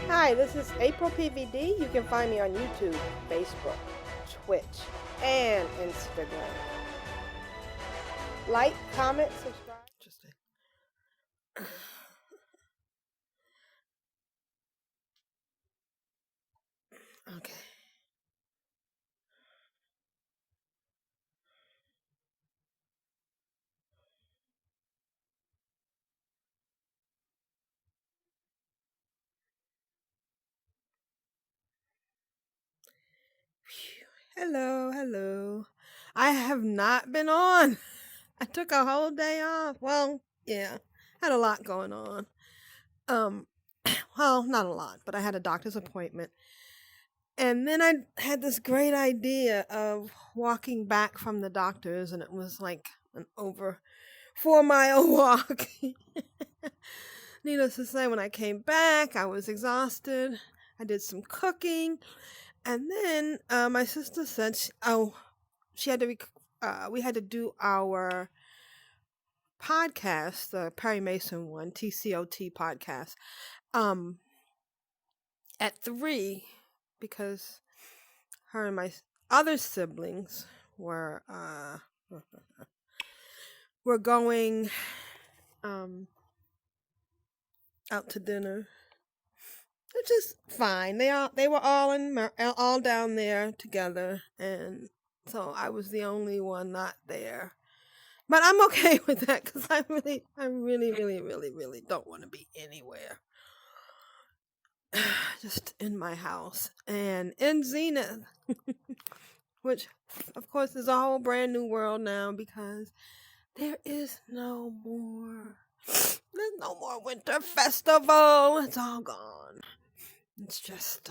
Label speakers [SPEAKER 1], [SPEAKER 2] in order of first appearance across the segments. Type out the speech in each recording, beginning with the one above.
[SPEAKER 1] Hi, this is AprilPvd. You can find me on YouTube, Facebook, Twitch, and Instagram. Like, comment, subscribe.
[SPEAKER 2] Interesting. Okay. Hello, hello. I have not been on. I took a whole day off. Well, yeah, had a lot going on. Um, well, not a lot, but I had a doctor's appointment. And then I had this great idea of walking back from the doctor's, and it was like an over 4 mile walk. Needless to say, when I came back, I was exhausted. I did some cooking. And then my sister said, she had to, we had to do our podcast, the Perry Mason one, TCOT podcast, at 3 because her and my other siblings were going out to dinner, which is fine. They were all down there together, and so I was the only one not there. But I'm okay with that because I really don't want to be anywhere. Just in my house and in Zenith, which of course is a whole brand new world now because there is no more. There's no more winter festival. It's all gone. It's just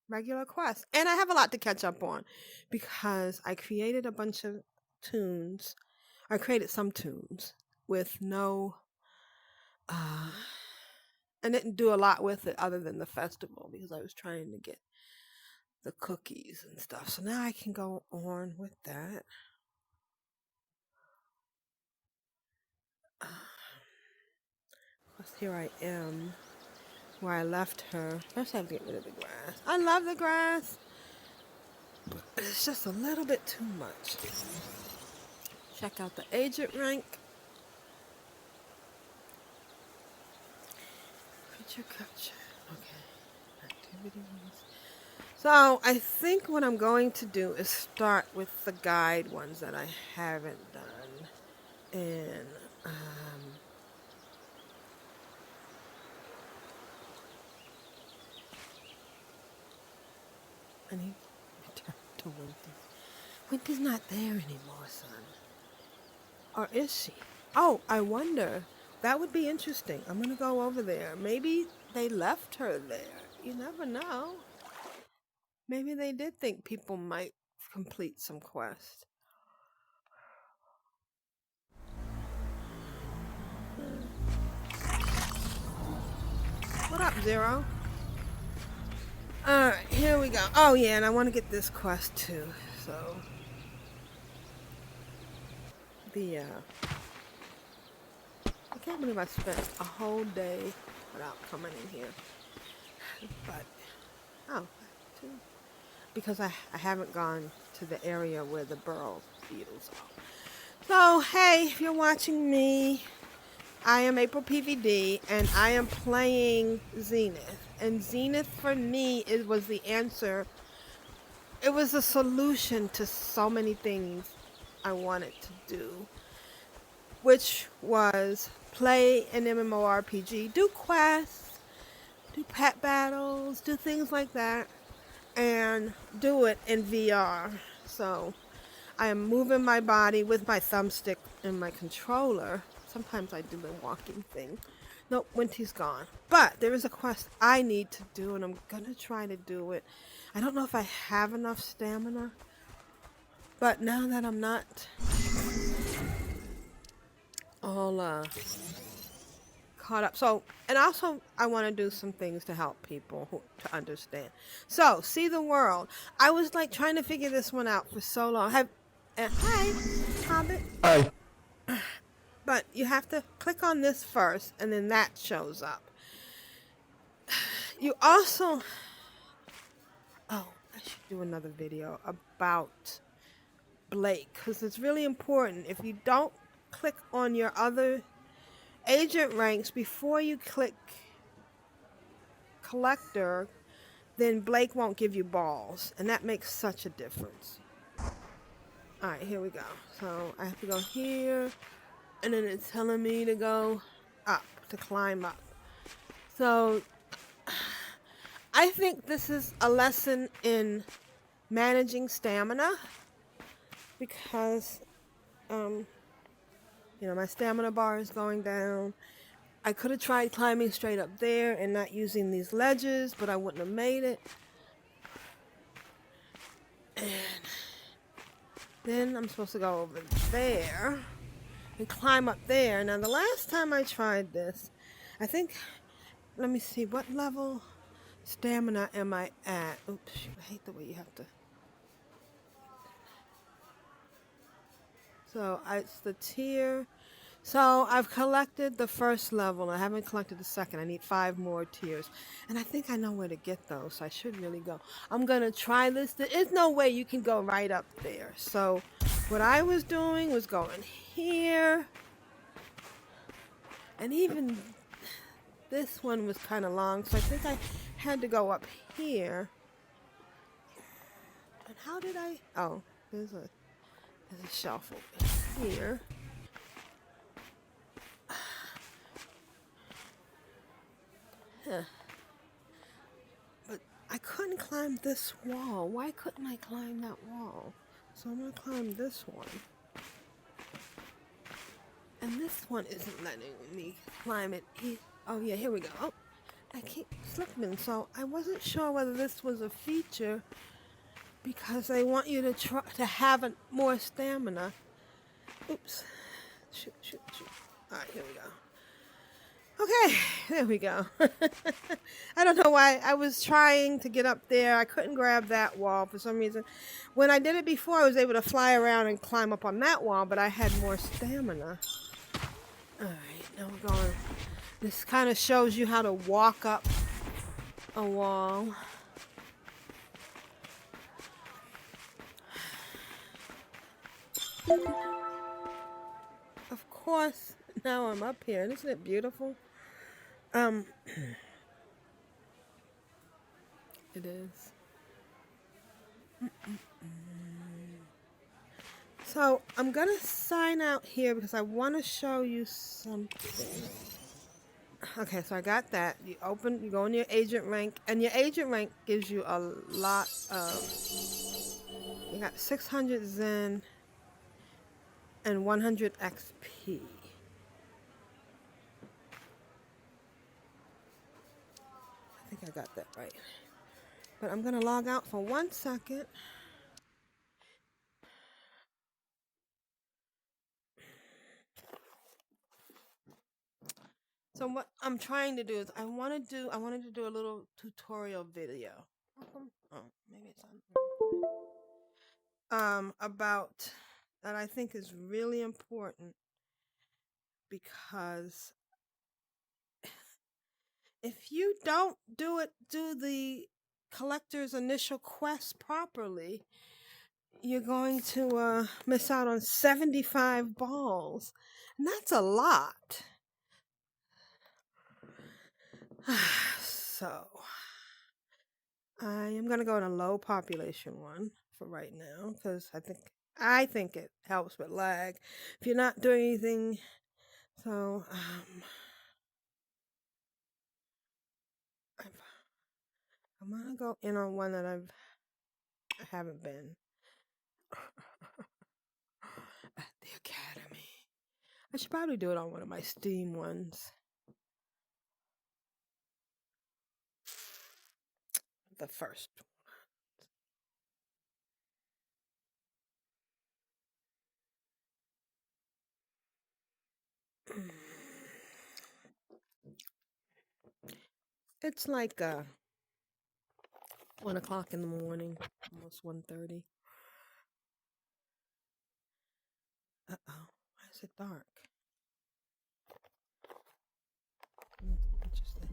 [SPEAKER 2] regular quest. And I have a lot to catch up on because I created a bunch of tunes. I created some tunes with no I didn't do a lot with it other than the festival because I was trying to get the cookies and stuff. So now I can go on with that. Here I am where I left her. First I have to get rid of the grass. I love the grass. It's just a little bit too much. Check out the agent rank. Creature capture. Okay. Activities. So I think what I'm going to do is start with the guide ones that I haven't done. And I need to return to Winter's. Winter's not there anymore, son. Or is she? Oh, I wonder. That would be interesting. I'm going to go over there. Maybe they left her there. You never know. Maybe they did think people might complete some quest. What up, Zero? Alright, here we go. Oh, yeah, and I want to get this quest too. So, I can't believe I spent a whole day without coming in here. But, because I haven't gone to the area where the burrow beetles are. So, hey, if you're watching me, I am AprilPvd, and I am playing Zenith. And Zenith, for me, was the answer. It was a solution to so many things I wanted to do, which was play an MMORPG, do quests, do pet battles, do things like that, and do it in VR. So I am moving my body with my thumbstick and my controller. Sometimes I do the walking thing. Nope, Winty's gone. But there is a quest I need to do, and I'm going to try to do it. I don't know if I have enough stamina, but now that I'm not all caught up. So, and also I want to do some things to help people to understand. So, see the world. I was like trying to figure this one out for so long. Hi, Hobbit.
[SPEAKER 3] Hi.
[SPEAKER 1] But you have to click on this first, and then that shows up.
[SPEAKER 2] you also, oh, I should do another video about Blake, because it's really important. If you don't click on your other agent ranks before you click collector, then Blake won't give you balls, and that makes such a difference. All right, here we go. So I have to go here, and then it's telling me to go up, to climb up. So I think this is a lesson in managing stamina, because my stamina bar is going down. I could have tried climbing straight up there and not using these ledges, but I wouldn't have made it. And then I'm supposed to go over there and climb up there. Now, the last time I tried this, I think, let me see, what level stamina am I at? Oops, shoot, I hate the way you have to. So it's the tier. So I've collected the first level. I haven't collected the second. I need 5 more tiers. And I think I know where to get those. So I should really go. I'm going to try this. There is no way you can go right up there. So what I was doing was going here. And even this one was kind of long. So I think I had to go up here. And how did I? Oh, there's a shelf over here. Huh. But I couldn't climb this wall. Why couldn't I climb that wall? So I'm going to climb this one. And this one isn't letting me climb it. Oh, yeah, here we go. Oh, I keep slipping. So I wasn't sure whether this was a feature because they want you to try to have more stamina. Oops. Shoot. All right, here we go. Okay, there we go. I don't know why. I was trying to get up there. I couldn't grab that wall for some reason. When I did it before, I was able to fly around and climb up on that wall, but I had more stamina. All right, now we're going. This kind of shows you how to walk up a wall. Of course, now I'm up here. Isn't it beautiful? It is. So I'm gonna sign out here because I want to show you something. Okay, so I got that. You go in your agent rank, and your agent rank gives you a lot of. You got 600 Zen and 100 XP. I think I got that right. But I'm gonna log out for 1 second. So what I'm trying to do is I wanted to do a little tutorial video. Oh, maybe it's on. About that I think is really important, because if you don't do the collector's initial quest properly, you're going to miss out on 75 balls, and that's a lot. So I am going to go in a low population one for right now, because I think it helps with lag if you're not doing anything. So I'm gonna go in on one that I haven't been at the academy. I should probably do it on one of my Steam ones. The first one. It's like 1 o'clock in the morning, almost 1:30. Uh-oh, why is it dark? Interesting.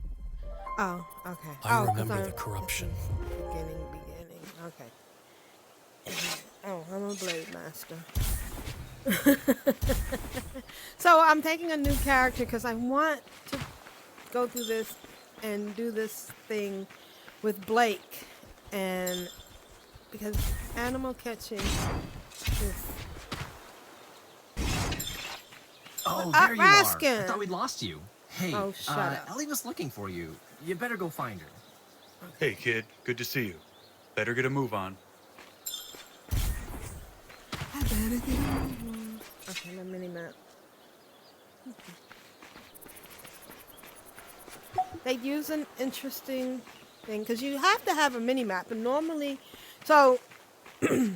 [SPEAKER 2] Oh, okay.
[SPEAKER 3] I
[SPEAKER 2] Oh,
[SPEAKER 3] remember the corruption.
[SPEAKER 2] Beginning. Okay. Oh, I'm a blade master. So I'm taking a new character because I want to go through this and do this thing with Blake, and because animal catching is
[SPEAKER 4] Oh,
[SPEAKER 2] up,
[SPEAKER 4] there you are. I
[SPEAKER 2] Raskin.
[SPEAKER 4] thought we'd lost you. Hey,
[SPEAKER 2] Oh, shut up.
[SPEAKER 4] Ellie was looking for you. You better go find her.
[SPEAKER 2] Okay.
[SPEAKER 5] Hey, kid. Good to see you. Better get a move on.
[SPEAKER 2] I better get a move on. Okay, my mini map. They use an interesting thing because you have to have a mini map, and normally, so this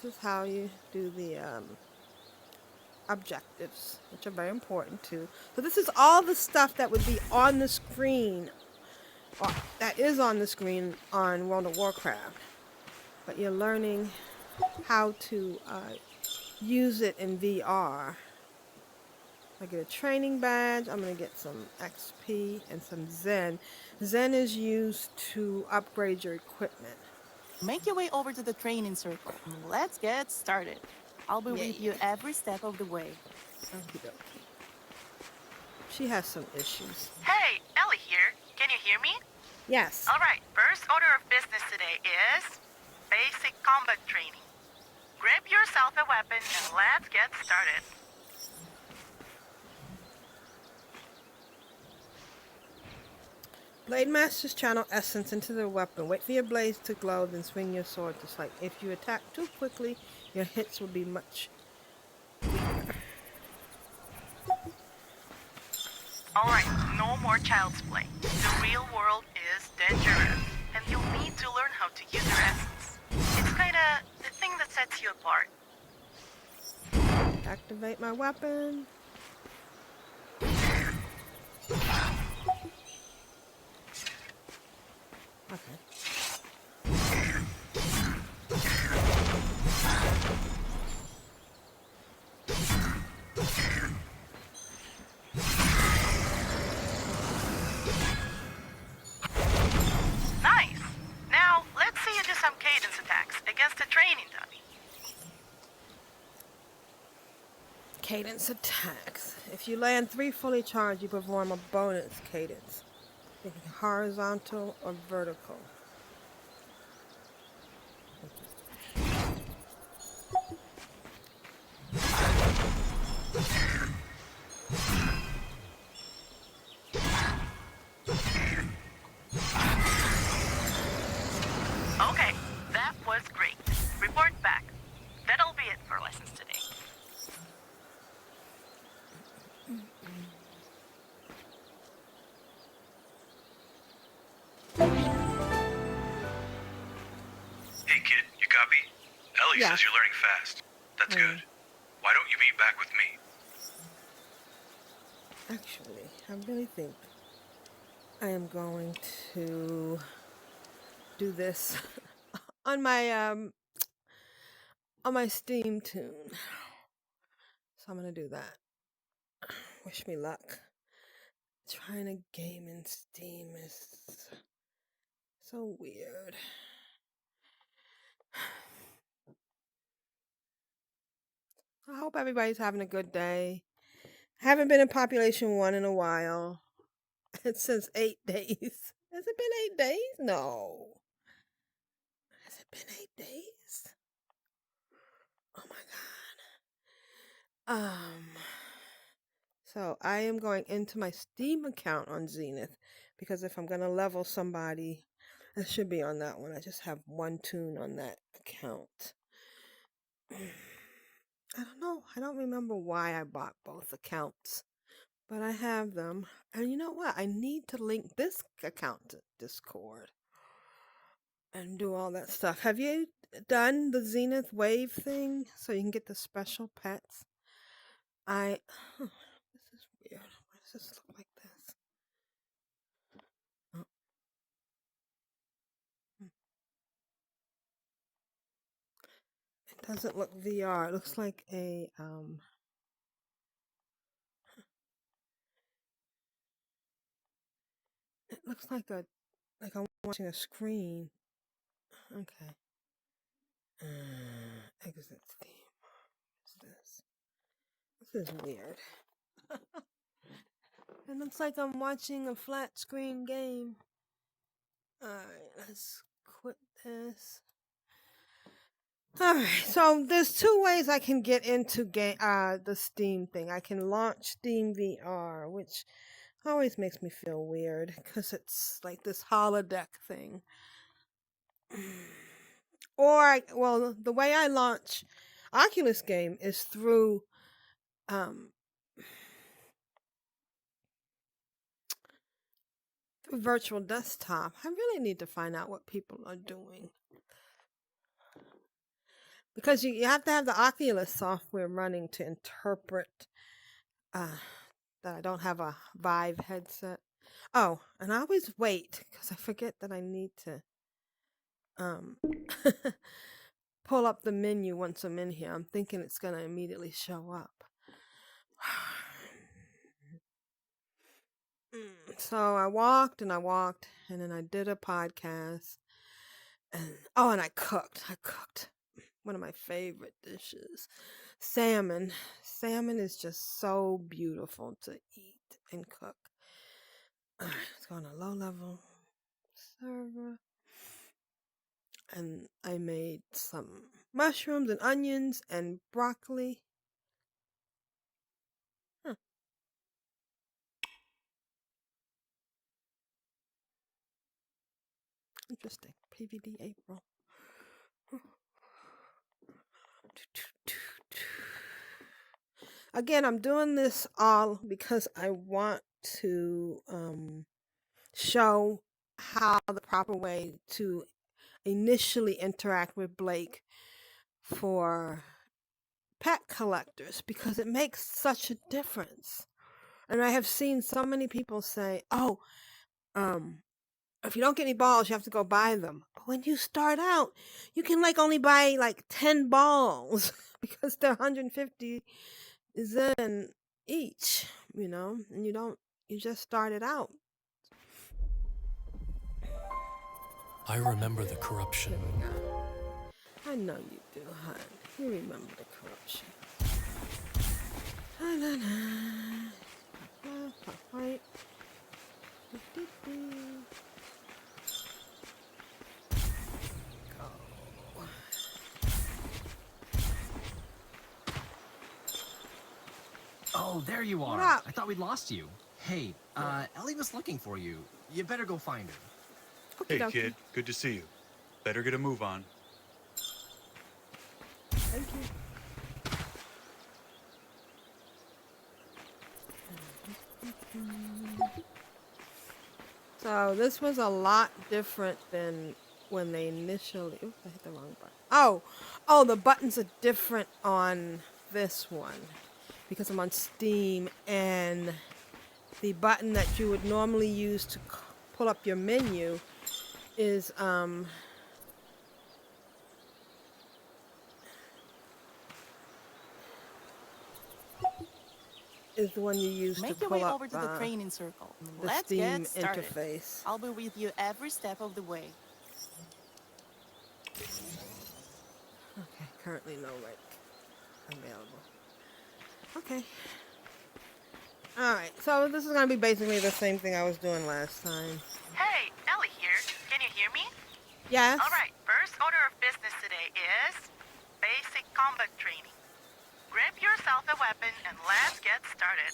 [SPEAKER 2] is how you do the objectives, which are very important too. So this is all the stuff that would be on the screen, or that is on the screen on World of Warcraft, but you're learning how to use it in VR. I get a training badge. I'm going to get some XP and some Zen. Zen is used to upgrade your equipment.
[SPEAKER 6] Make your way over to the training circle. Let's get started. I'll be with you every step of the way.
[SPEAKER 2] Okie dokie. She has some issues.
[SPEAKER 7] Hey, Ellie here. Can you hear me?
[SPEAKER 2] Yes.
[SPEAKER 7] All right, first order of business today is basic combat training. Grab yourself a weapon and let's get started.
[SPEAKER 2] Blade Masters channel essence into the weapon. Wait for your blades to glow, then swing your sword. Just like if you attack too quickly, your hits will be much weaker.
[SPEAKER 7] All right, no more child's play. The real world is dangerous, and you'll need to learn how to use your essence. It's kinda the thing that sets you apart.
[SPEAKER 2] Activate my weapon. Okay.
[SPEAKER 7] Nice. Now, let's see you do some cadence attacks against a training dummy.
[SPEAKER 2] Cadence attacks. If you land 3 fully charged, you perform a bonus cadence. Horizontal or vertical.
[SPEAKER 7] Okay, that was great. Report back. That'll be it for lessons today.
[SPEAKER 5] Hey, kid. You copy? Ellie
[SPEAKER 2] Yeah.
[SPEAKER 5] says you're learning fast. That's good. Why don't you meet back with me?
[SPEAKER 2] Actually, I really think I am going to do this on my Steam tune. So I'm gonna do that. Wish me luck. Trying a game in Steam is so weird. I hope everybody's having a good day. I haven't been in population 1 in a while. It says 8 days. Has it been 8 days? No. Has it been 8 days? Oh my god. So I am going into my Steam account on Zenith because if I'm gonna level somebody, it should be on that one. I just have one tune on that account. I don't know. I don't remember why I bought both accounts, but I have them. And you know what? I need to link this account to Discord and do all that stuff. Have you done the Zenith Wave thing so you can get the special pets? This is weird. Why does this look like this? Oh. It doesn't look VR. It looks like a looks like I'm watching a screen. Okay. Exit theme. What's this? This is weird. It looks like I'm watching a flat screen game. Alright, let's quit this. Alright, so there's two ways I can get into the Steam thing. I can launch Steam VR, which always makes me feel weird because it's like this holodeck thing. Or, well, the way I launch Oculus game is through virtual desktop. I really need to find out what people are doing. Because you have to have the Oculus software running to interpret that I don't have a Vive headset. Oh, and I always wait because I forget that I need to pull up the menu once I'm in here. I'm thinking it's going to immediately show up. So I walked, and then I did a podcast. And I cooked. I cooked one of my favorite dishes, salmon. Salmon is just so beautiful to eat and cook. Let's go on a low level server. And I made some mushrooms and onions and broccoli. Interesting. PVD April. Again, I'm doing this all because I want to show how the proper way to initially interact with Blake for pet collectors, because it makes such a difference. And I have seen so many people say, if you don't get any balls, you have to go buy them. But when you start out, you can only buy 10 balls because they're 150 Zen each, and you just started out.
[SPEAKER 3] I remember the corruption.
[SPEAKER 2] I know you do, hon. You remember the corruption. Right.
[SPEAKER 4] Oh, there you are.
[SPEAKER 2] What up?
[SPEAKER 4] I thought we'd lost you. Hey, Ellie was looking for you. You better go find her.
[SPEAKER 5] Hey,
[SPEAKER 2] Okey-dokey.
[SPEAKER 5] kid. Good to see you. Better get a move on.
[SPEAKER 2] Thank you. So this was a lot different than when they initially... Oops, I hit the wrong button. Oh, the buttons are different on this one because I'm on Steam, and the button that you would normally use to pull up your menu is the one you use
[SPEAKER 6] Make
[SPEAKER 2] to
[SPEAKER 6] your
[SPEAKER 2] pull
[SPEAKER 6] way
[SPEAKER 2] up
[SPEAKER 6] over to the training circle.
[SPEAKER 2] the
[SPEAKER 6] Let's
[SPEAKER 2] Steam
[SPEAKER 6] get started.
[SPEAKER 2] interface.
[SPEAKER 6] I'll be with you every step of the way.
[SPEAKER 2] Okay, currently no available. Okay. Alright, so this is going to be basically the same thing I was doing last time.
[SPEAKER 7] Hey, Ellie here. Can you hear me?
[SPEAKER 2] Yes?
[SPEAKER 7] Alright, first order of business today is basic combat training. Grab yourself a weapon and let's get started.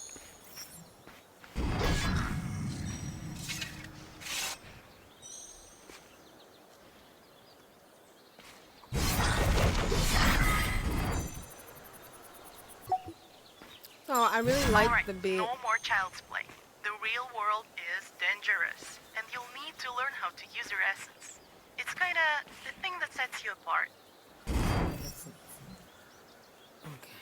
[SPEAKER 2] So I really like
[SPEAKER 7] Alright,
[SPEAKER 2] the beat.
[SPEAKER 7] no more child's play. The real world is dangerous, and you'll need to learn how to use your essence. It's kinda the thing that sets you apart.
[SPEAKER 2] Okay.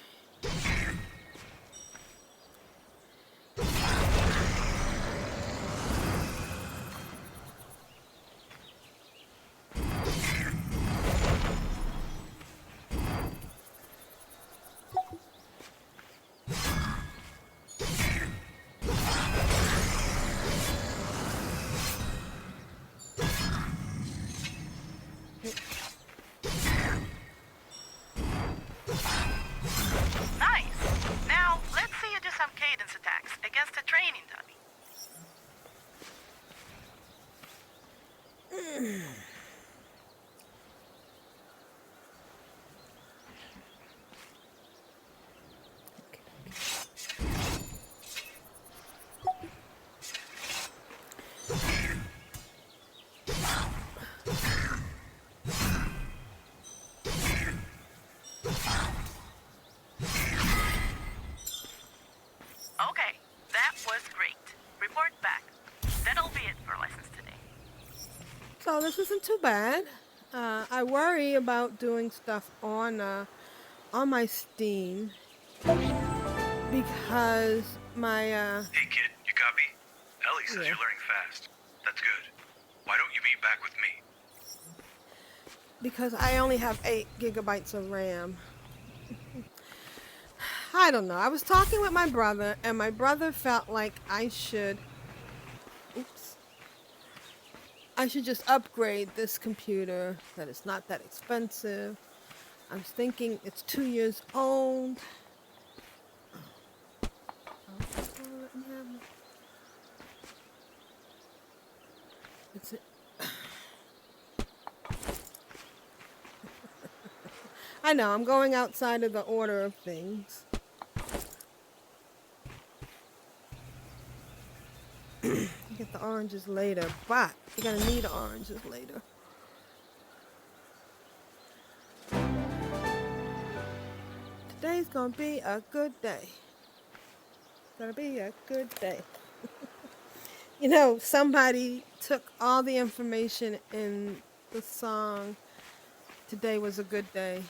[SPEAKER 2] So this isn't too bad. I worry about doing stuff on my Steam because my
[SPEAKER 5] Hey kid, you copy? Ellie says
[SPEAKER 2] Yeah.
[SPEAKER 5] you're learning fast. That's good. Why don't you meet back with me?
[SPEAKER 2] because I only have 8 gigabytes of RAM. I don't know. I was talking with my brother, and my brother felt like I should just upgrade this computer, that it's not that expensive. I was thinking it's 2 years old. It's I know, I'm going outside of the order of things. You get the oranges later, but you're gonna need oranges later. Today's gonna be a good day. Gonna be a good day. You know, somebody took all the information in the song "Today Was a Good Day"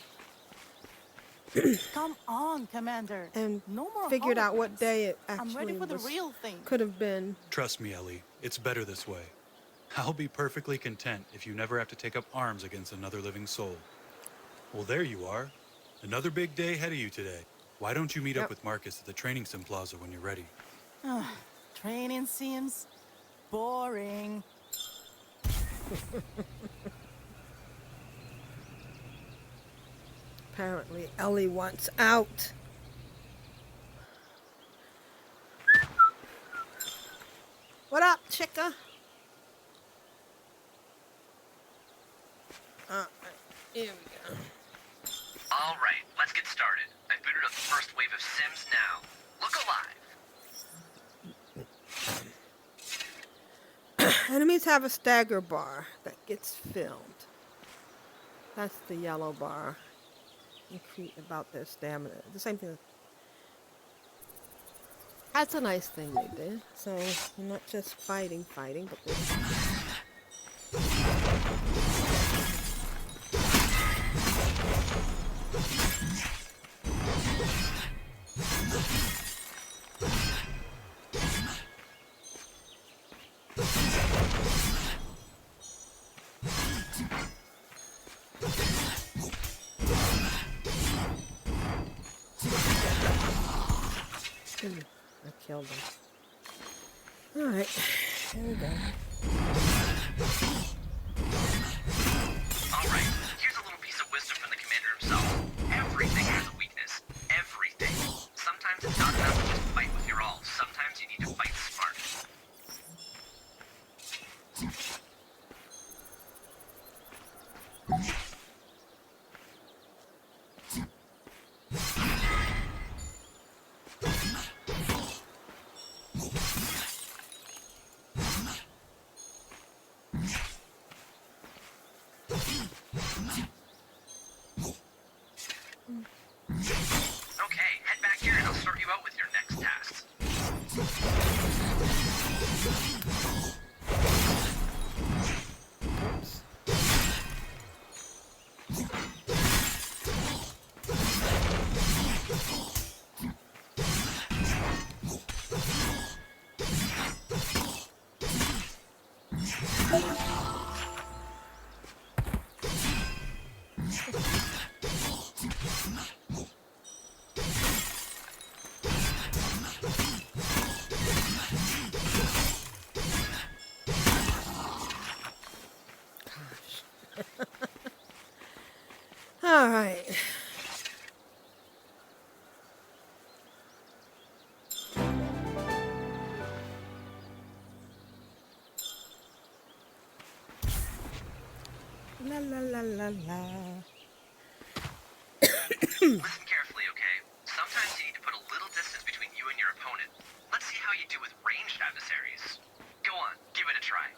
[SPEAKER 6] Come on, Commander.
[SPEAKER 2] and
[SPEAKER 6] No more
[SPEAKER 2] figured out what
[SPEAKER 6] holograms.
[SPEAKER 2] day it
[SPEAKER 6] I'm ready
[SPEAKER 2] actually
[SPEAKER 6] for the
[SPEAKER 2] was,
[SPEAKER 6] real thing.
[SPEAKER 2] could have been.
[SPEAKER 3] Trust me, Ellie, it's better this way. I'll be perfectly content if you never have to take up arms against another living soul. Well, there you are. Another big day ahead of you today. Why don't you meet
[SPEAKER 2] Yep.
[SPEAKER 3] up with Marcus at the training sim plaza when you're ready?
[SPEAKER 6] Training seems boring.
[SPEAKER 2] Apparently, Ellie wants out. What up, chicka? Here we go.
[SPEAKER 4] All right, let's get started. I've booted up the first wave of Sims now. Look alive.
[SPEAKER 2] Enemies have a stagger bar that gets filled. That's the yellow bar. Increase about their stamina. The same thing. That's a nice thing they did. So you're not just fighting, but they're I killed him. Alright, here we go.
[SPEAKER 4] All right, here's a little piece of wisdom from the commander himself. Everything has a weakness. Everything. Sometimes it's not enough to just fight with your all. Sometimes you need to fight smart. Okay, head back here and I'll sort you out with your next tasks.
[SPEAKER 2] Alright. La la la la la.
[SPEAKER 4] Listen carefully, okay? Sometimes you need to put a little distance between you and your opponent. Let's see how you do with ranged adversaries. Go on, give it a try.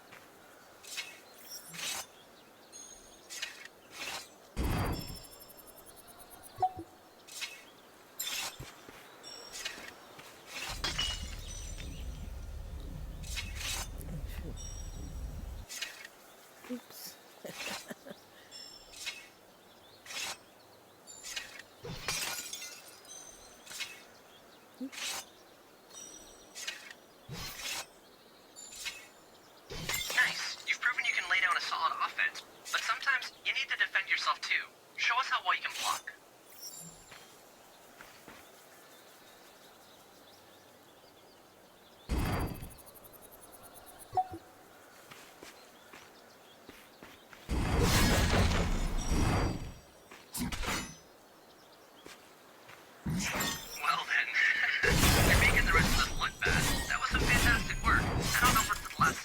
[SPEAKER 2] Oops.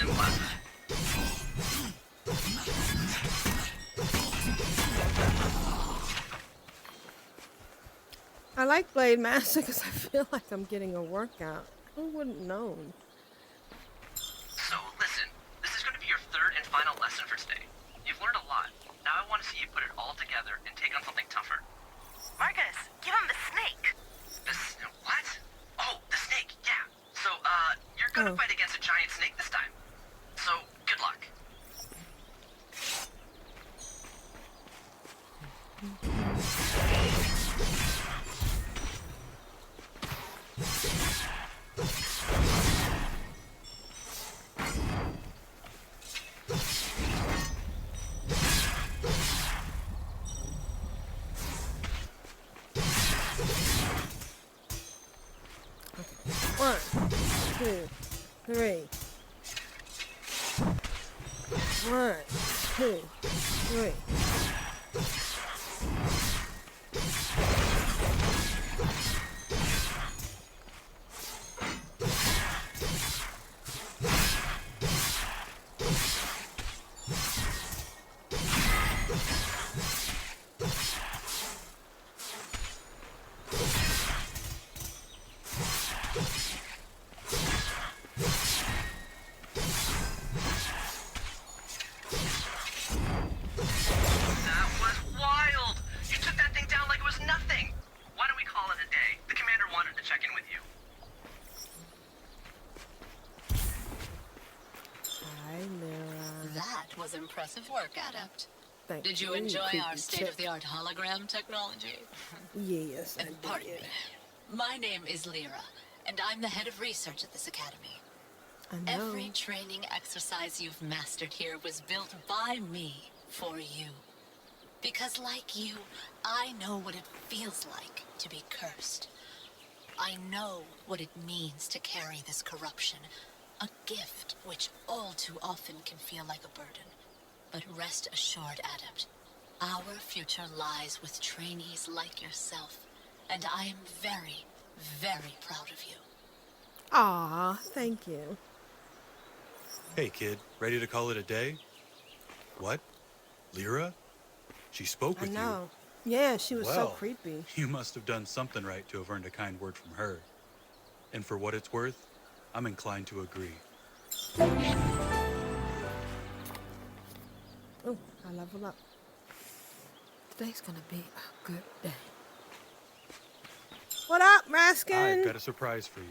[SPEAKER 4] sim classes.
[SPEAKER 2] I like Blade Master because I feel like I'm getting a workout. Who wouldn't know?
[SPEAKER 4] So listen, this is going to be your third and final lesson for today. You've learned a lot. Now I want to see you put it all together and take on something tougher.
[SPEAKER 7] Marcus, give him the snake.
[SPEAKER 4] What? Oh, the snake, yeah. So, you're gonna fight against a giant snake this time. So, good luck.
[SPEAKER 2] One, two, three. One, two, three.
[SPEAKER 4] That was wild! You took that thing down like it was nothing! Why don't we call it a day? The commander wanted to check in with you.
[SPEAKER 2] Hi, Mira.
[SPEAKER 8] That was impressive work, Adept.
[SPEAKER 2] Thank
[SPEAKER 8] Did you enjoy
[SPEAKER 2] creepy
[SPEAKER 8] our
[SPEAKER 2] chick.
[SPEAKER 8] state-of-the-art hologram technology?
[SPEAKER 2] Yes, I
[SPEAKER 8] Pardon
[SPEAKER 2] did.
[SPEAKER 8] me. My name is Lyra, and I'm the head of research at this academy.
[SPEAKER 2] I know.
[SPEAKER 8] Every training exercise you've mastered here was built by me for you. Because like you, I know what it feels like to be cursed. I know what it means to carry this corruption, a gift which all too often can feel like a burden. But rest assured, Adept, our future lies with trainees like yourself, and I am very, very proud of you.
[SPEAKER 2] Aw, thank you.
[SPEAKER 3] Hey, kid, ready to call it a day? What? Lyra? She spoke
[SPEAKER 2] I
[SPEAKER 3] with
[SPEAKER 2] know. Yeah, she was so
[SPEAKER 3] Well.
[SPEAKER 2] creepy.
[SPEAKER 3] you. You must have done something right to have earned a kind word from her. And for what it's worth, I'm inclined to agree.
[SPEAKER 2] Oh, I leveled up. Today's gonna be a good day. What up, Raskin?
[SPEAKER 3] I've got a surprise for you.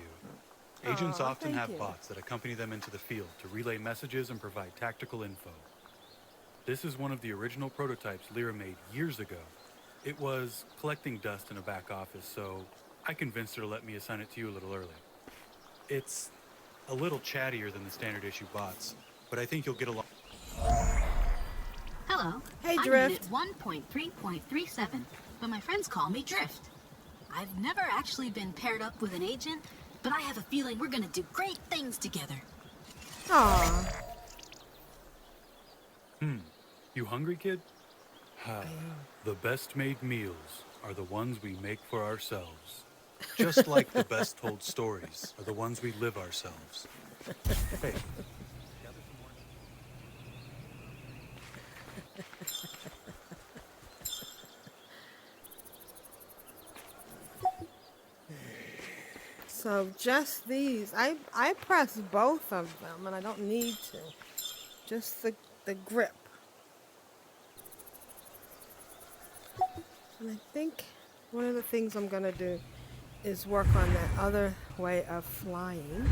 [SPEAKER 3] Agents
[SPEAKER 2] Aw,
[SPEAKER 3] often
[SPEAKER 2] thank
[SPEAKER 3] have
[SPEAKER 2] you.
[SPEAKER 3] bots that accompany them into the field to relay messages and provide tactical info. This is one of the original prototypes Lyra made years ago. It was collecting dust in a back office, so I convinced her to let me assign it to you a little early. It's a little chattier than the standard issue bots, but I think you'll get along.
[SPEAKER 9] Hello.
[SPEAKER 2] Hey,
[SPEAKER 9] I'm
[SPEAKER 2] Drift.
[SPEAKER 9] Unit 1.3.37, but my friends call me Drift. I've never actually been paired up with an agent, but I have a feeling we're gonna do great things together.
[SPEAKER 2] Aw.
[SPEAKER 3] You hungry, kid? The best made meals are the ones we make for ourselves. Just like the best told stories are the ones we live ourselves. Hey.
[SPEAKER 2] So just these. I press both of them, and I don't need to. Just the grip. And I think one of the things I'm gonna do is work on that other way of flying.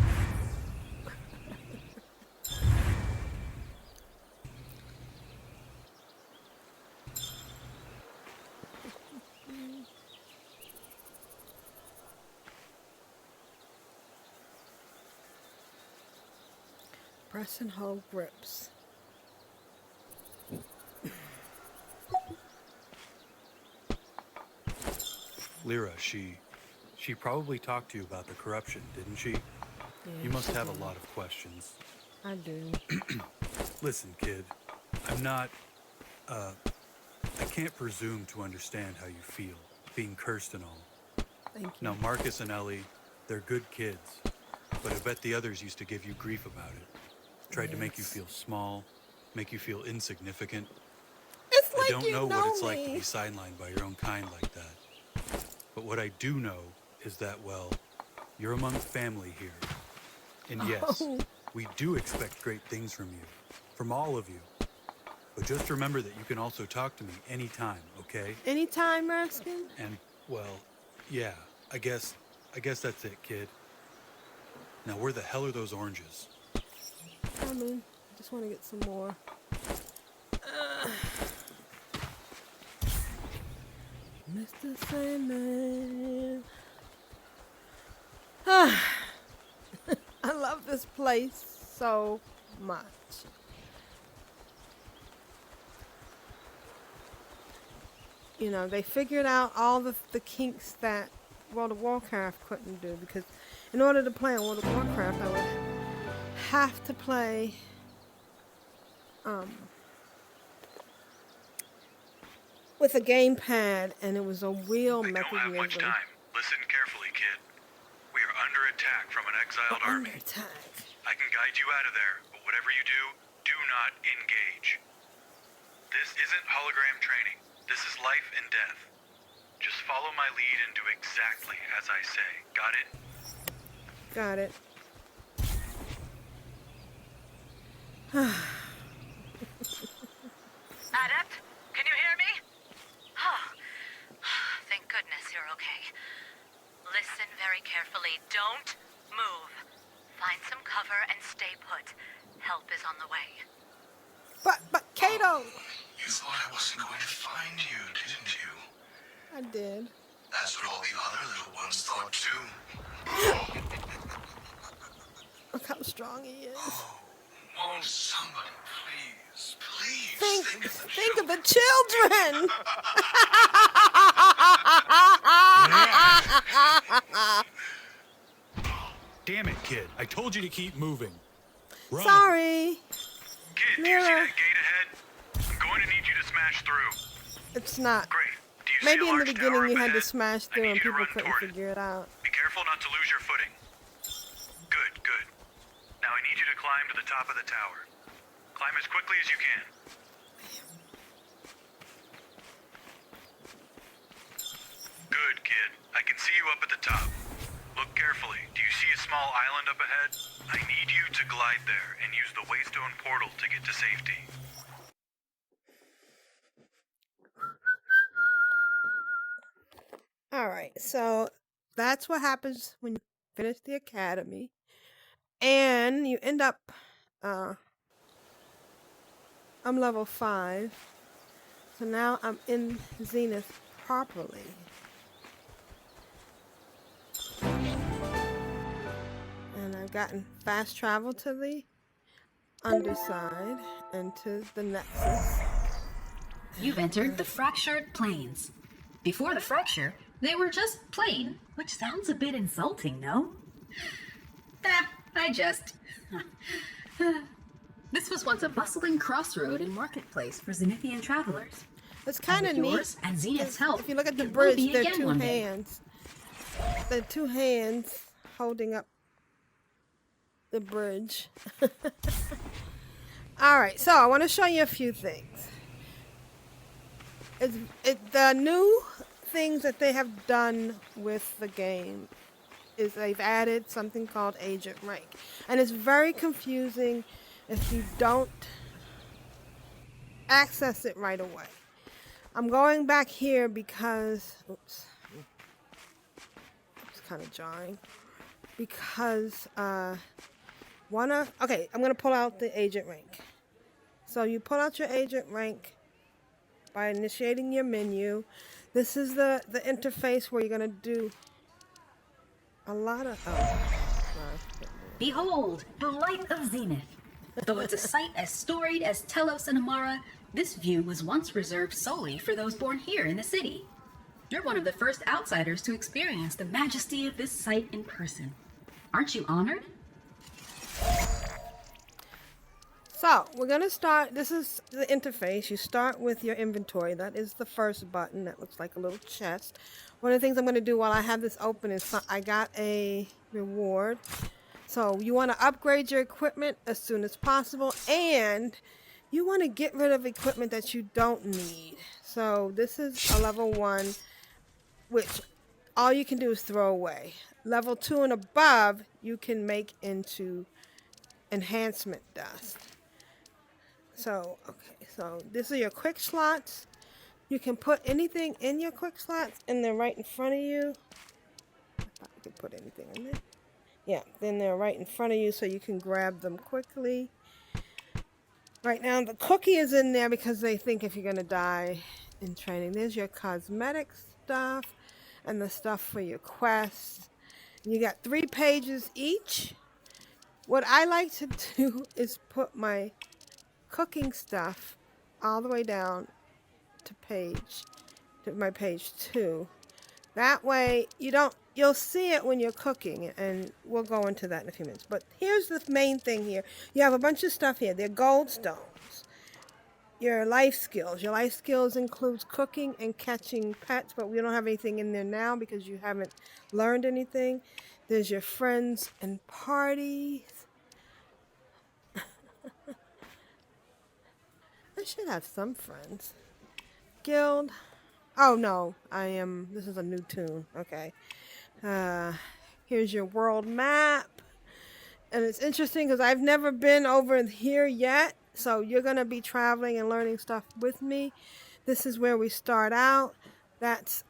[SPEAKER 2] Press and hold grips.
[SPEAKER 3] Lyra, she probably talked to you about the corruption, didn't she?
[SPEAKER 2] Yeah,
[SPEAKER 3] You must
[SPEAKER 2] she
[SPEAKER 3] have a
[SPEAKER 2] did.
[SPEAKER 3] lot of questions.
[SPEAKER 2] I do.
[SPEAKER 3] Listen, kid, I'm not, I can't presume to understand how you feel, being cursed and all.
[SPEAKER 2] Thank you.
[SPEAKER 3] Now, Marcus and Ellie, they're good kids, but I bet the others used to give you grief about it. tried to make you feel small, make you feel insignificant.
[SPEAKER 2] It's
[SPEAKER 3] I
[SPEAKER 2] like
[SPEAKER 3] don't
[SPEAKER 2] you
[SPEAKER 3] know what it's like to
[SPEAKER 2] me.
[SPEAKER 3] be sidelined by your own kind like that. But what I do know is that, well, you're among family here. And yes,
[SPEAKER 2] Oh.
[SPEAKER 3] we do expect great things from you, from all of you. But just remember that you can also talk to me anytime, okay?
[SPEAKER 2] Anytime, Raskin?
[SPEAKER 3] And, well, yeah, I guess that's it, kid. Now, where the hell are those oranges?
[SPEAKER 2] I mean, I just want to get some more. Mr. Sandman. I love this place so much. You know, they figured out all the kinks that World of Warcraft couldn't do, because in order to play on World of Warcraft, I would have to play with a gamepad, and it was a wheel
[SPEAKER 5] I don't have much
[SPEAKER 2] mechanism.
[SPEAKER 5] time. Listen carefully, kid. We are under attack from an exiled army.
[SPEAKER 2] Under attack.
[SPEAKER 5] I can guide you out of there, but whatever you do not engage. This isn't hologram training. This is life and death. Just follow my lead and do exactly as I say. Got it?
[SPEAKER 2] Got it.
[SPEAKER 7] Adept, can you hear me? Oh, thank goodness you're okay. Listen very carefully. Don't move. Find some cover and stay put. Help is on the way.
[SPEAKER 2] But Kato!
[SPEAKER 5] You thought I wasn't going to find you, didn't you?
[SPEAKER 2] I did.
[SPEAKER 5] That's what all the other little ones thought too.
[SPEAKER 2] Look how strong he is.
[SPEAKER 5] Won't somebody please
[SPEAKER 2] Think of the children!
[SPEAKER 3] Damn it, kid. I told you to keep moving. Run.
[SPEAKER 2] Sorry.
[SPEAKER 5] Kid, do you see
[SPEAKER 2] Mira.
[SPEAKER 5] that gate ahead? I'm going to need you to smash through.
[SPEAKER 2] It's not.
[SPEAKER 5] Great. Do you
[SPEAKER 2] Maybe
[SPEAKER 5] see a
[SPEAKER 2] in the
[SPEAKER 5] large
[SPEAKER 2] beginning
[SPEAKER 5] tower
[SPEAKER 2] you
[SPEAKER 5] up
[SPEAKER 2] had to
[SPEAKER 5] ahead?
[SPEAKER 2] smash
[SPEAKER 5] I
[SPEAKER 2] through
[SPEAKER 5] need
[SPEAKER 2] and
[SPEAKER 5] you to
[SPEAKER 2] people
[SPEAKER 5] run
[SPEAKER 2] couldn't
[SPEAKER 5] toward it.
[SPEAKER 2] figure it out.
[SPEAKER 5] Be careful not to lose your footing. Good. Now I need you to climb to the top of the tower. Climb as quickly as you can. Good, kid. I can see you up at the top. Look carefully. Do you see a small island up ahead? I need you to glide there and use the Waystone portal to get to safety.
[SPEAKER 2] Alright, so that's what happens when you finish the academy. And you end up, I'm level 5. So now I'm in Zenith properly. And I've gotten fast travel to the underside and to the Nexus.
[SPEAKER 9] You've entered the fractured plains. Before the fracture, they were just plain, which sounds a bit insulting, no? I just... This was once a bustling crossroad and marketplace for Zenithian travelers.
[SPEAKER 2] It's kind of
[SPEAKER 9] with
[SPEAKER 2] neat.
[SPEAKER 9] yours and Zenith's help,
[SPEAKER 2] If you look at the
[SPEAKER 9] it will
[SPEAKER 2] bridge,
[SPEAKER 9] be
[SPEAKER 2] there are
[SPEAKER 9] again
[SPEAKER 2] two
[SPEAKER 9] one day.
[SPEAKER 2] hands. There are two hands holding up the bridge. Alright, so I want to show you a few things. The new things that they have done with the game is they've added something called agent rank. And it's very confusing if you don't access it right away. I'm going back here because, oops, it's kind of jarring, because okay, I'm going to pull out the agent rank. So you pull out your agent rank by initiating your menu. This is the interface where you're going to do a lot of,
[SPEAKER 9] Behold, the light of Zenith. Though it's a sight as storied as Telos and Amara, this view was once reserved solely for those born here in the city. You're one of the first outsiders to experience the majesty of this site in person. Aren't you honored?
[SPEAKER 2] So, we're going to start, this is the interface. You start with your inventory. That is the first button. That looks like a little chest. One of the things I'm going to do while I have this open is I got a reward. So you want to upgrade your equipment as soon as possible, and you want to get rid of equipment that you don't need. So this is a level 1, which all you can do is throw away. Level 2 and above, you can make into enhancement dust. So, okay, so this are your quick slots. You can put anything in your quick slots, and they're right in front of you. I thought you could put anything in there. Yeah, then they're right in front of you, so you can grab them quickly. Right now, the cookie is in there because they think if you're going to die in training. There's your cosmetic stuff and the stuff for your quests. You got 3 pages each. What I like to do is put my cooking stuff all the way down to my page 2. That way you'll see it when you're cooking, and we'll go into that in a few minutes. But here's the main thing here. You have a bunch of stuff here. They're gold stones. Your life skills. Your life skills includes cooking and catching pets, but we don't have anything in there now because you haven't learned anything. There's your friends and parties. I should have some friends. Guild. Oh no, this is a new tune. Okay. Here's your world map. And it's interesting because I've never been over here yet. So you're going to be traveling and learning stuff with me. This is where we start out. That's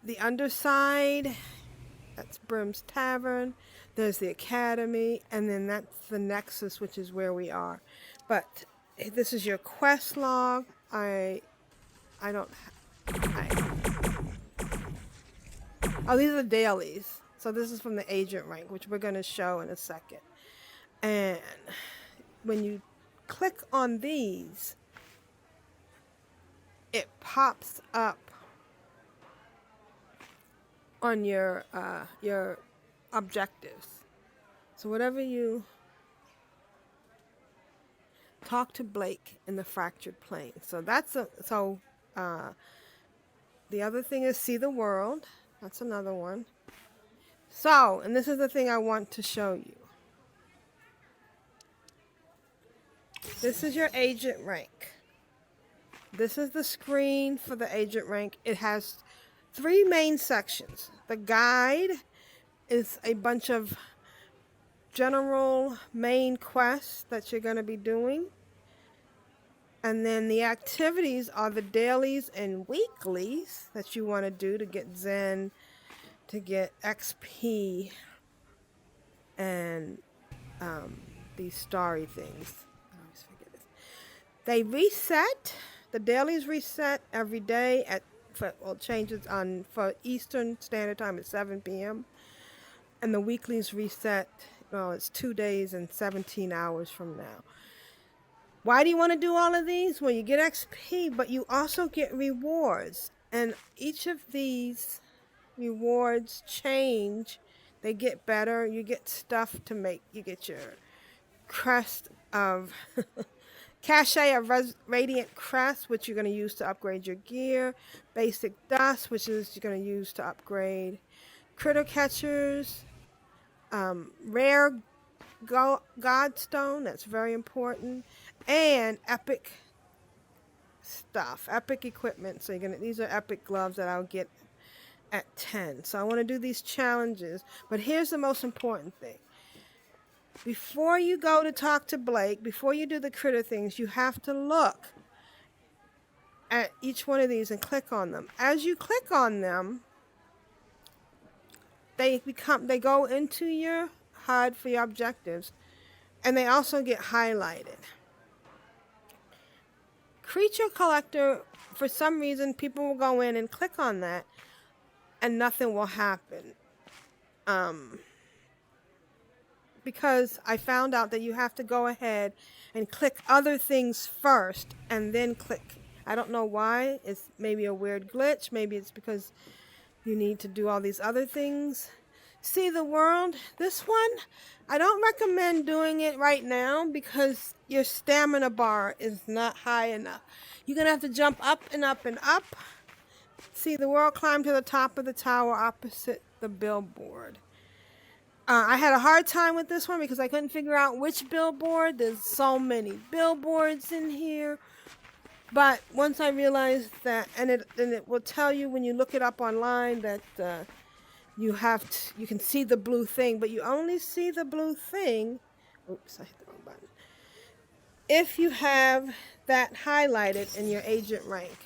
[SPEAKER 2] the underside. That's Brim's Tavern. There's the Academy. And then that's the Nexus, which is where we are. But this is your quest log. Oh, these are the dailies. So this is from the agent rank, which we're going to show in a second. And when you click on these, it pops up on your objectives. So whatever you talk to Blake in the fractured plane. So the other thing is see the world. That's another one. So, and this is the thing I want to show you. This is your agent rank. This is the screen for the agent rank. It has 3 main sections. The guide is a bunch of general main quests that you're going to be doing. And then the activities are the dailies and weeklies that you want to do to get Zen, to get XP, and these starry things. I always forget this. They reset. The dailies reset every day changes for Eastern Standard Time at 7 p.m. And the weeklies reset. Well, it's 2 days and 17 hours from now. Why do you want to do all of these? Well, you get XP, but you also get rewards. And each of these rewards change. They get better. You get stuff to make. You get your crest of cachet of radiant crest, which you're going to use to upgrade your gear. Basic dust, which is you're going to use to upgrade critter catchers. Rare Godstone, that's very important, and epic stuff, epic equipment. So these are epic gloves that I'll get at 10. So I want to do these challenges, but here's the most important thing. Before you go to talk to Blake, before you do the critter things, you have to look at each one of these and click on them. As you click on them, they go into your HUD for your objectives, and they also get highlighted. Creature collector, for some reason, people will go in and click on that, and nothing will happen. Because I found out that you have to go ahead and click other things first, and then click. I don't know why. It's maybe a weird glitch. Maybe it's because you need to do all these other things. See the world. This one, I don't recommend doing it right now because your stamina bar is not high enough. You're going to have to jump up and up and up. See the world, climb to the top of the tower opposite the billboard. I had a hard time with this one because I couldn't figure out which billboard. There's so many billboards in here. But once I realized that, and it will tell you when you look it up online that you can see the blue thing, but you only see the blue thing. Oops, I hit the wrong button. If you have that highlighted in your agent rank.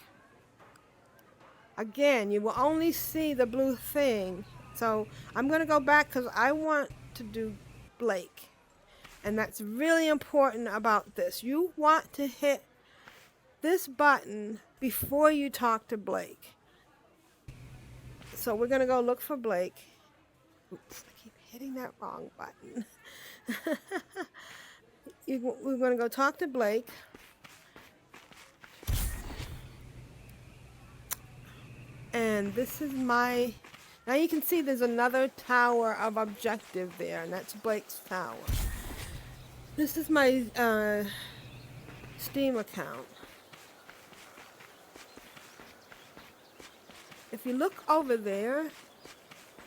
[SPEAKER 2] Again, you will only see the blue thing. So I'm going to go back because I want to do Blake. And that's really important about this. You want to hit this button before you talk to Blake. So we're going to go look for Blake. Oops, I keep hitting that wrong button. We're going to go talk to Blake. And this is my... Now you can see there's another tower of objective there, and that's Blake's tower. This is my Steam account. If you look over there,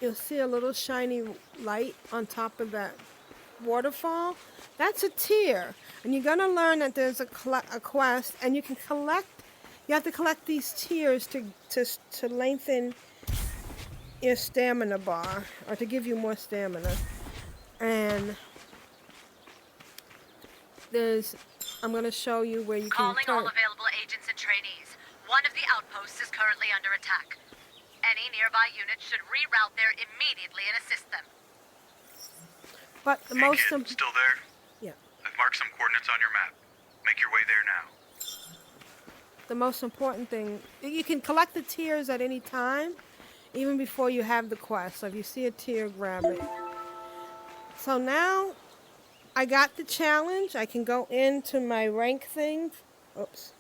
[SPEAKER 2] you'll see a little shiny light on top of that waterfall. That's a tier. And you're going to learn that there's a quest, and you can collect... You have to collect these tiers to lengthen your stamina bar, or to give you more stamina. And I'm going to show you where you
[SPEAKER 7] Calling
[SPEAKER 2] can
[SPEAKER 7] all
[SPEAKER 2] turn.
[SPEAKER 7] available agents and trainees. One of the outposts is currently under attack. Any nearby units should reroute there immediately and assist them.
[SPEAKER 2] But the
[SPEAKER 5] Hey
[SPEAKER 2] most...
[SPEAKER 5] kid, still there?
[SPEAKER 2] Yeah.
[SPEAKER 5] I've marked some coordinates on your map. Make your way there now.
[SPEAKER 2] The most important thing, you can collect the tiers at any time, even before you have the quest. So if you see a tier, grab it. So now I got the challenge. I can go into my rank thing. Oops.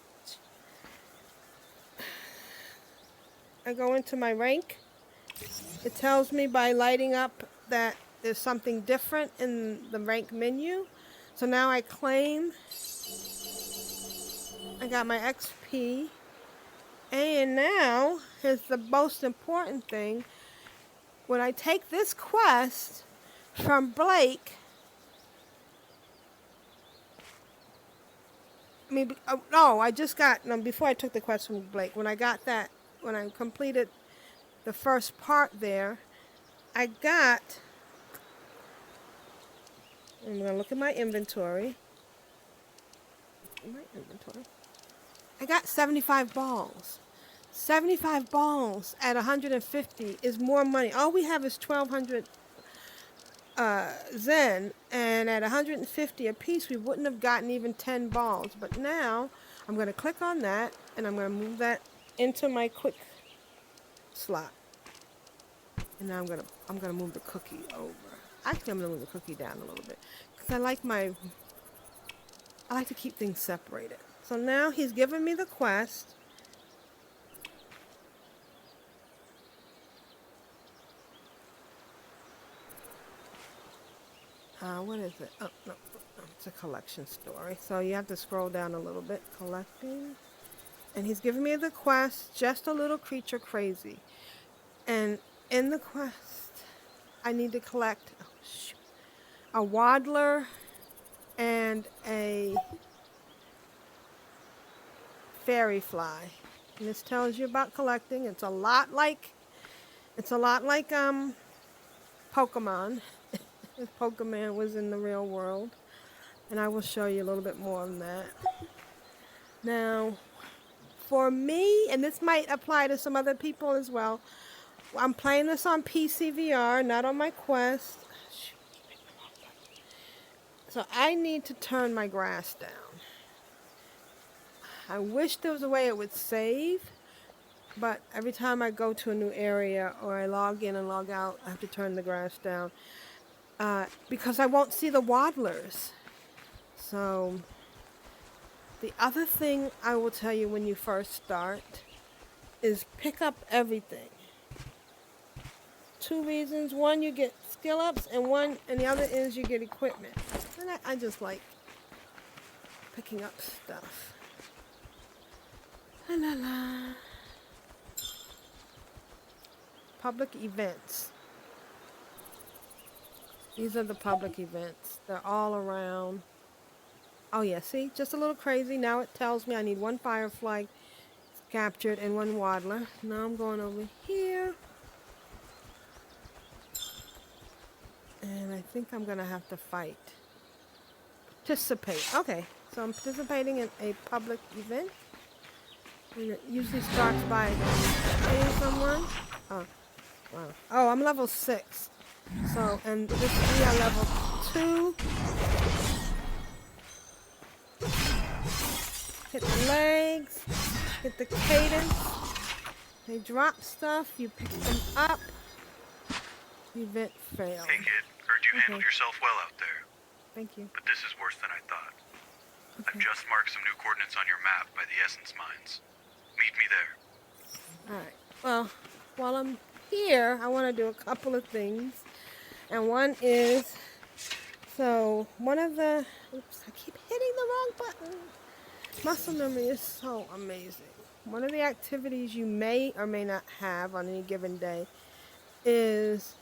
[SPEAKER 2] I go into my rank. It tells me by lighting up that there's something different in the rank menu. So now I claim... I got my XP, and now here's the most important thing. When I take this quest from Blake, before I took the quest from Blake, when I completed the first part there, I'm going to look at my inventory. I got 75 balls. 75 balls at 150 is more money. All we have is 1,200 Zen, and at 150 a piece, we wouldn't have gotten even 10 balls. But now, I'm going to click on that, and I'm going to move that into my quick slot. And now I'm going to move the cookie over. Actually, I'm going to move the cookie down a little bit because I like to keep things separated. So now he's given me the quest. What is it? Oh, no, it's a collection story. So you have to scroll down a little bit. Collecting. And he's giving me the quest, Just a Little Creature Crazy. And in the quest, I need to collect a waddler and a fairy fly. And this tells you about collecting. It's a lot like Pokemon. If Pokemon was in the real world. And I will show you a little bit more on that. Now, for me, and this might apply to some other people as well, I'm playing this on PCVR, not on my Quest. So I need to turn my grass down. I wish there was a way it would save, but every time I go to a new area or I log in and log out, I have to turn the grass down because I won't see the waddlers. So the other thing I will tell you when you first start is pick up everything. 2 reasons. One, you get skill ups, and the other is you get equipment. And I just like picking up stuff. La la la. Public events. These are the public events. They're all around. Oh yeah, see? Just a little crazy. Now it tells me I need 1 firefly captured and 1 waddler. Now I'm going over here. And I think I'm going to have to fight. Participate. Okay, so I'm participating in a public event. And it usually starts by paying someone. Oh, wow. Oh, I'm level 6. So, and this we are level 2. Hit the legs. Hit the cadence. They drop stuff. You pick them up. Event failed.
[SPEAKER 5] Hey kid, heard you handled yourself well out there.
[SPEAKER 2] Thank you.
[SPEAKER 5] But this is worse than I thought. I've
[SPEAKER 2] Okay.
[SPEAKER 5] just marked some new coordinates on your map by the Essence Mines. Meet me there.
[SPEAKER 2] Alright. Well, while I'm here, I want to do a couple of things. And one is, so one of the, oops, I keep hitting the wrong button. Muscle memory is so amazing. One of the activities you may or may not have on any given day is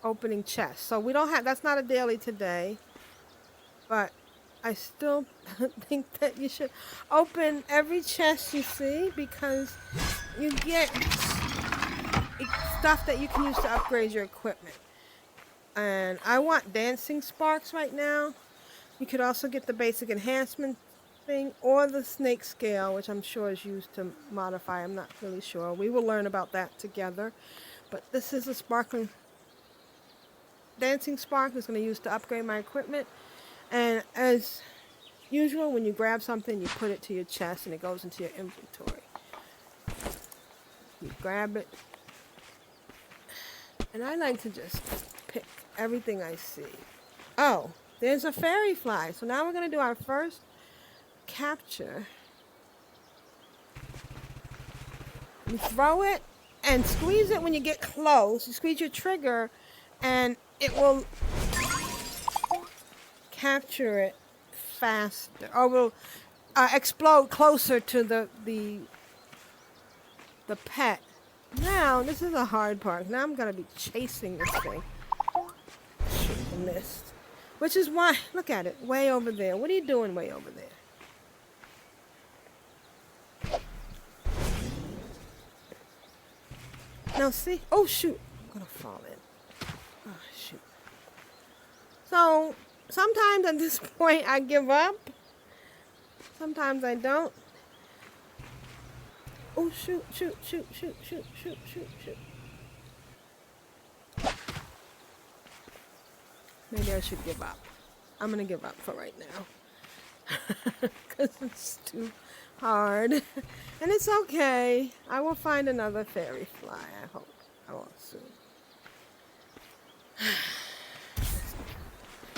[SPEAKER 2] opening chests. So we don't have, that's not a daily today, but I still think that you should open every chest you see, because you get stuff that you can use to upgrade your equipment. And I want dancing sparks right now. You could also get the basic enhancement thing or the snake scale, which I'm sure is used to modify. I'm not really sure. We will learn about that together. But this is a sparkling dancing spark that's going to use to upgrade my equipment. And as usual, when you grab something, you put it to your chest and it goes into your inventory. You grab it. And I like to just pick everything I see. Oh, there's a fairy fly. So now we're going to do our first capture. You throw it and squeeze it when you get close. You squeeze your trigger and it will capture it faster, or will explode closer to the pet. Now, this is a hard part. Now I'm going to be chasing this thing. Shoot, I missed. Which is why, look at it, way over there. What are you doing way over there? Now see, oh shoot, I'm going to fall in. Oh shoot. So, sometimes at this point I give up. Sometimes I don't. Oh shoot, shoot, shoot, shoot, shoot, shoot, shoot, shoot. Maybe I should give up. I'm gonna give up for right now. Because it's too hard. And it's okay. I will find another fairy fly, I hope. I will soon.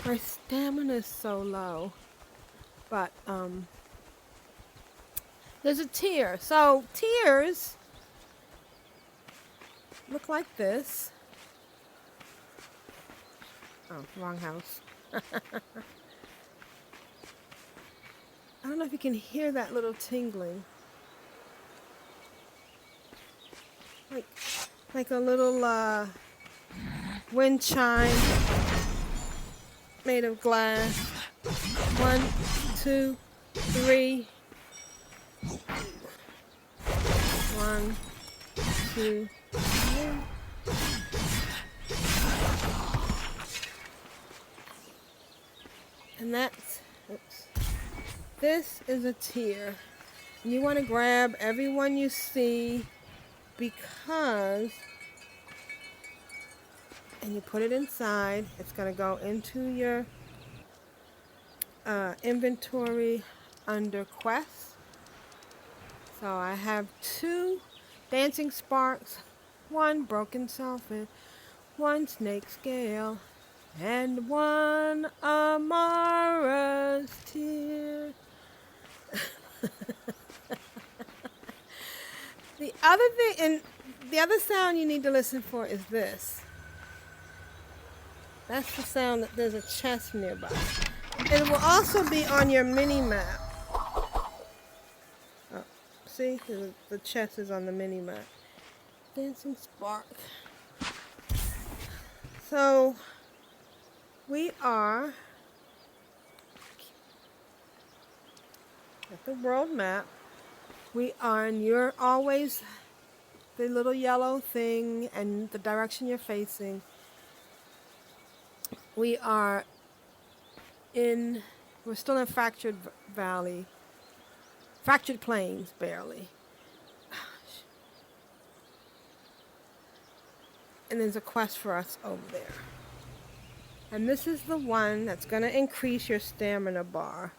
[SPEAKER 2] My stamina is so low. But, there's a tier. So, tiers look like this. Oh, wrong house. I don't know if you can hear that little tingling. Like a little wind chime made of glass. 1, 2, 3. 1, 2, 3. And that's, oops. This is a tier. And you want to grab everyone you see, because, and you put it inside. It's going to go into your inventory under quests. So I have 2 dancing sparks, 1 broken selfish, 1 snake scale, and 1 Amara's tear. The other thing, and the other sound you need to listen for is this. That's the sound that there's a chest nearby. It will also be on your mini map. Oh, see, the chest is on the mini map. Dancing spark. So we are at the world map. We are, and you're always the little yellow thing and the direction you're facing. We are in, we're still in Fractured Valley, Fractured Plains, barely. And there's a quest for us over there. And this is the one that's going to increase your stamina bar.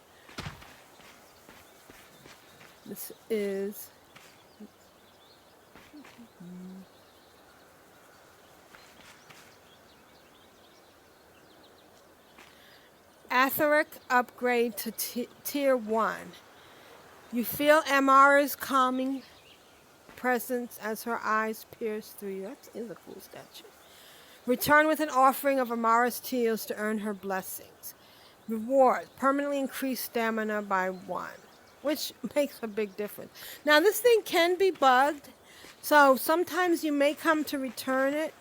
[SPEAKER 2] This is Atheric upgrade to tier 1. You feel Amara's calming presence as her eyes pierce through you. That is a cool statue. Return with an offering of Amara's teals to earn her blessings. Reward, permanently increase stamina by 1, which makes a big difference. Now this thing can be bugged, so sometimes you may come to return it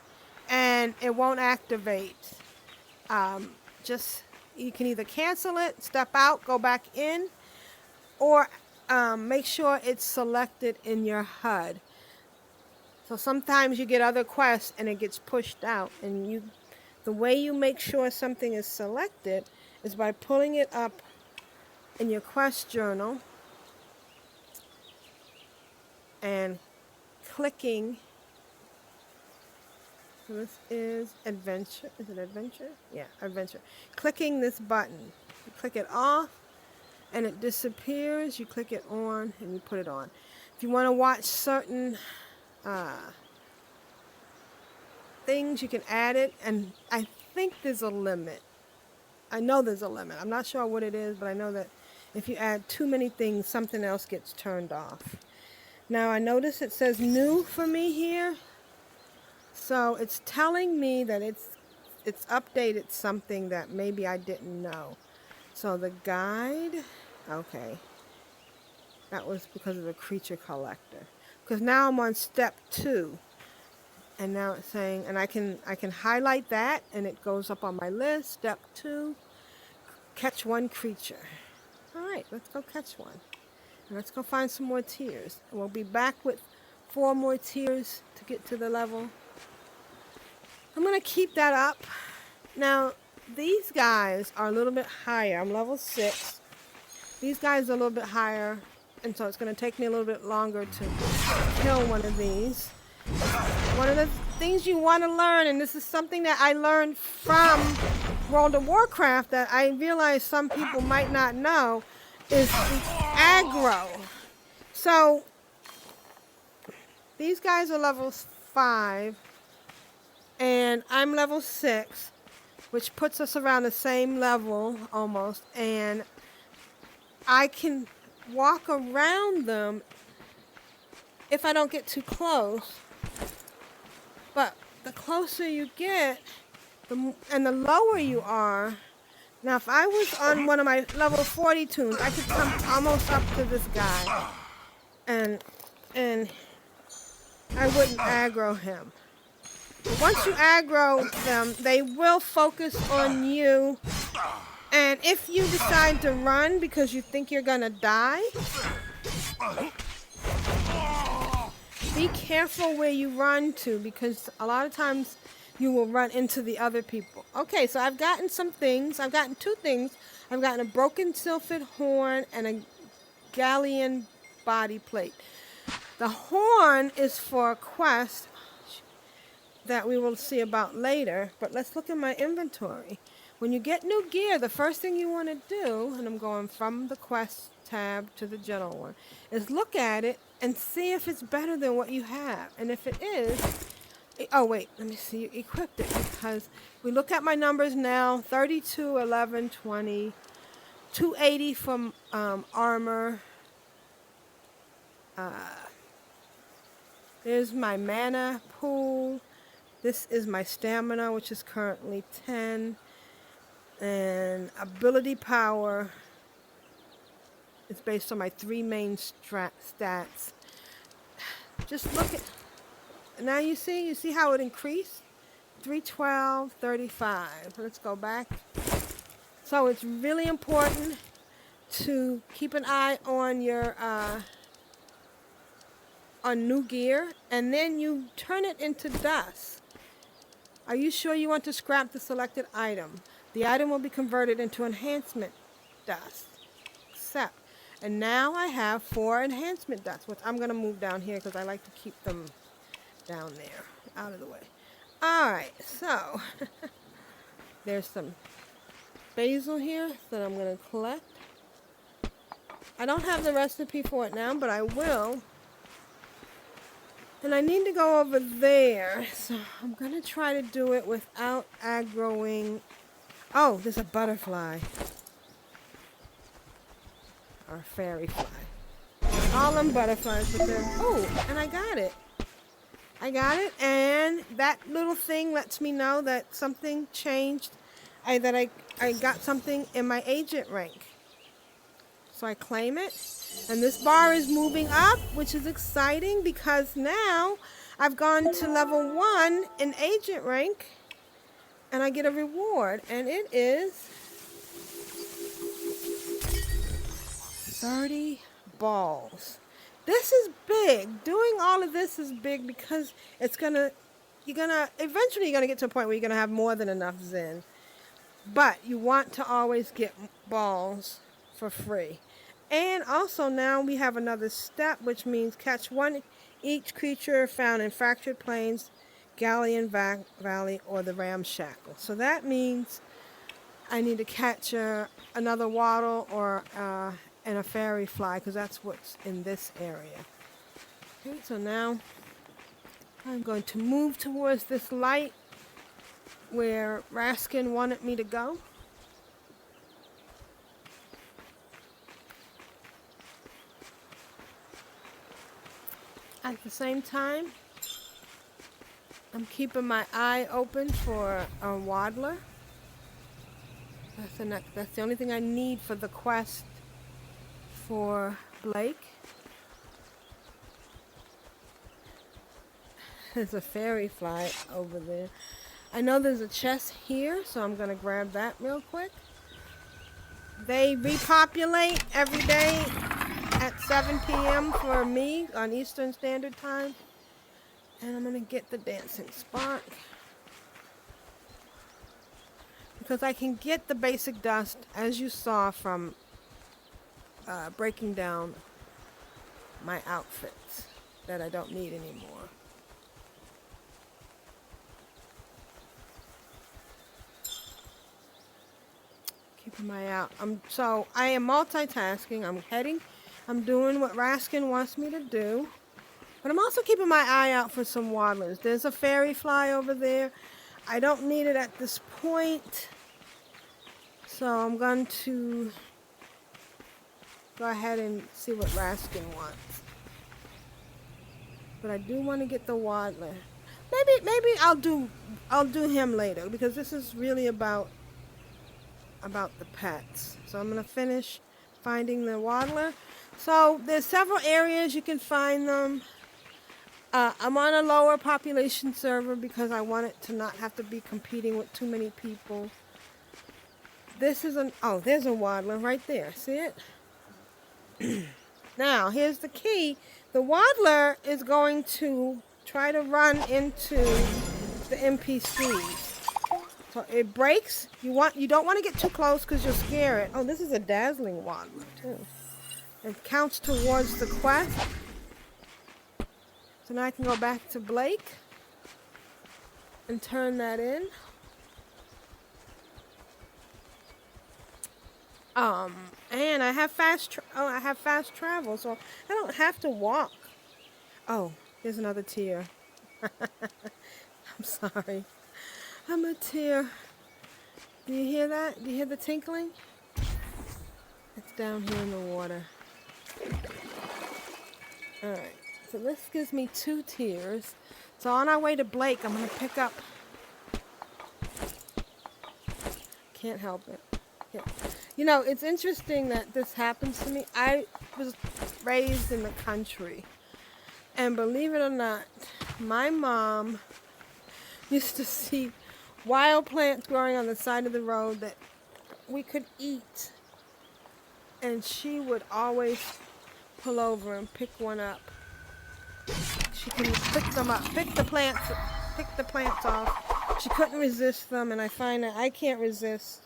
[SPEAKER 2] and it won't activate. You can either cancel it, step out, go back in, or make sure it's selected in your HUD. So sometimes you get other quests and it gets pushed out, and the way you make sure something is selected is by pulling it up in your quest journal and clicking. So this is adventure. Is it adventure? Yeah, adventure. Clicking this button. You click it off and it disappears. You click it on and you put it on. If you want to watch certain things, you can add it, and I think there's a limit. I know there's a limit. I'm not sure what it is, but I know that if you add too many things, something else gets turned off. Now I notice it says new for me here. So it's telling me that it's updated something that maybe I didn't know. So the guide, okay. That was because of the creature collector. Because now I'm on step 2. And now it's saying, and I can highlight that and it goes up on my list. Step 2, catch 1 creature. All right, let's go catch one. And let's go find some more tiers. And we'll be back with 4 more tiers to get to the level. I'm going to keep that up. Now, these guys are a little bit higher. I'm level 6. These guys are a little bit higher, and so it's going to take me a little bit longer to kill one of these. One of the things you want to learn, and this is something that I learned from World of Warcraft that I realize some people might not know, is the aggro. So, these guys are level 5, and I'm level 6, which puts us around the same level almost, and I can walk around them if I don't get too close. But the closer you get, and the lower you are. Now, if I was on one of my level 40 tunes, I could come almost up to this guy, and I wouldn't aggro him. But once you aggro them, they will focus on you. And if you decide to run because you think you're gonna die, be careful where you run to, because a lot of times you will run into the other people. Okay, so I've gotten some things. I've gotten 2 things. I've gotten a broken sylphid horn and a galleon body plate. The horn is for a quest that we will see about later, but let's look at my inventory. When you get new gear, the first thing you want to do, and I'm going from the quest tab to the general one, is look at it and see if it's better than what you have. And if it is, oh wait, let me see, you equipped it, because we look at my numbers now, 32, 11, 20, 280 from armor. There's my mana pool. This is my stamina, which is currently 10. And ability power is based on my 3 main stats. Just look at, now you see how it increased? 312.35. Let's go back. So it's really important to keep an eye on your on new gear, and then you turn it into dust. Are you sure you want to scrap the selected item? The item will be converted into enhancement dust. Accept. And now I have 4 enhancement dusts, which I'm going to move down here because I like to keep them down there, out of the way. Alright, so there's some basil here that I'm going to collect. I don't have the recipe for it now, but I will. And I need to go over there, so I'm going to try to do it without aggroing. Oh, there's a butterfly. Or fairy fly. All them butterflies, but they're... Oh, and I got it. I got it, and that little thing lets me know that something changed. That I got something in my agent rank. So I claim it. And this bar is moving up, which is exciting because now I've gone to level 1 in agent rank. And I get a reward. And it is 30 balls. This is big. Doing all of this is big because eventually you're gonna get to a point where you're gonna have more than enough Zen. But you want to always get balls for free. And also now we have another step, which means catch 1 each creature found in Fractured Plains, Galleon Valley, or the Ramshackle. So that means I need to catch another waddle or and a fairy fly, because that's what's in this area. Okay, so now I'm going to move towards this light where Raskin wanted me to go. At the same time, I'm keeping my eye open for a waddler. That's the only thing I need for the quest for Blake. There's a fairy fly over there. I know there's a chest here, so I'm going to grab that real quick. They repopulate every day at 7 p.m. for me on Eastern Standard Time. And I'm going to get the dancing spark. Because I can get the basic dust, as you saw from breaking down my outfits that I don't need anymore. Keeping my eye out. So I am multitasking. I'm doing what Raskin wants me to do. But I'm also keeping my eye out for some waddlers. There's a fairy fly over there. I don't need it at this point. So I'm going to go ahead and see what Raskin wants. But I do want to get the waddler. Maybe I'll do him later, because this is really about the pets. So I'm going to finish finding the waddler. So there's several areas you can find them. I'm on a lower population server because I want it to not have to be competing with too many people. This is there's a waddler right there. See it? Now, here's the key. The waddler is going to try to run into the NPCs. So it breaks. You don't want to get too close because you'll scare it. Oh, this is a dazzling waddler too. It counts towards the quest. So now I can go back to Blake and turn that in. And I have fast travel, so I don't have to walk. Oh, here's another tear. I'm sorry. I'm a tear. Do you hear that? Do you hear the tinkling? It's down here in the water. Alright, so this gives me 2 tears. So on our way to Blake, I'm going to pick up... Can't help it. Yeah. You know, it's interesting that this happens to me. I was raised in the country. And believe it or not, my mom used to see wild plants growing on the side of the road that we could eat. And she would always pull over and pick one up. She can pick them up, pick the plants off. She couldn't resist them, and I find that I can't resist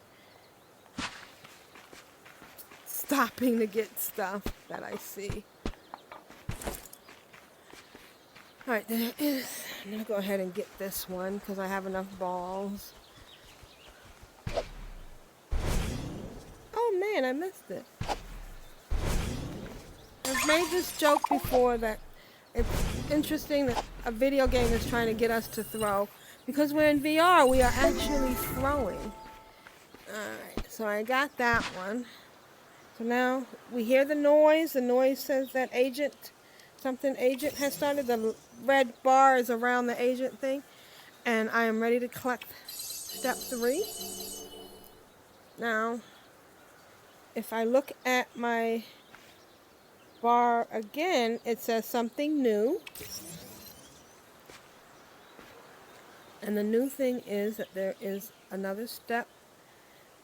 [SPEAKER 2] stopping to get stuff that I see. Alright, there it is. I'm gonna go ahead and get this one because I have enough balls. Oh man, I missed it. I've made this joke before that it's interesting that a video game is trying to get us to throw. Because we're in VR, we are actually throwing. Alright, so I got that one. So now we hear the noise. The noise says that agent has started. The red bar is around the agent thing. And I am ready to collect step 3. Now, if I look at my bar again, it says something new. And the new thing is that there is another step.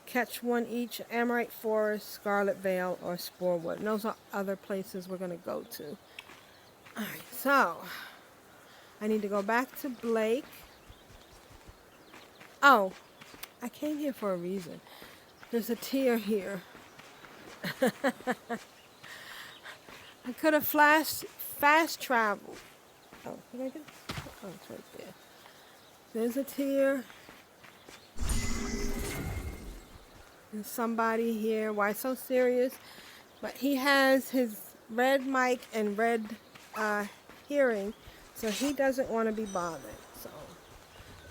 [SPEAKER 2] Catch one each, Amorite Forest, Scarlet Vale, or Sporewood. And those are other places we're going to go to. Alright, so I need to go back to Blake. Oh, I came here for a reason. There's a tier here. I could have fast traveled. Oh, did I do? Oh, it's right there. There's a tier. There's somebody here. Why so serious? But he has his red mic and red hearing, so he doesn't want to be bothered. So,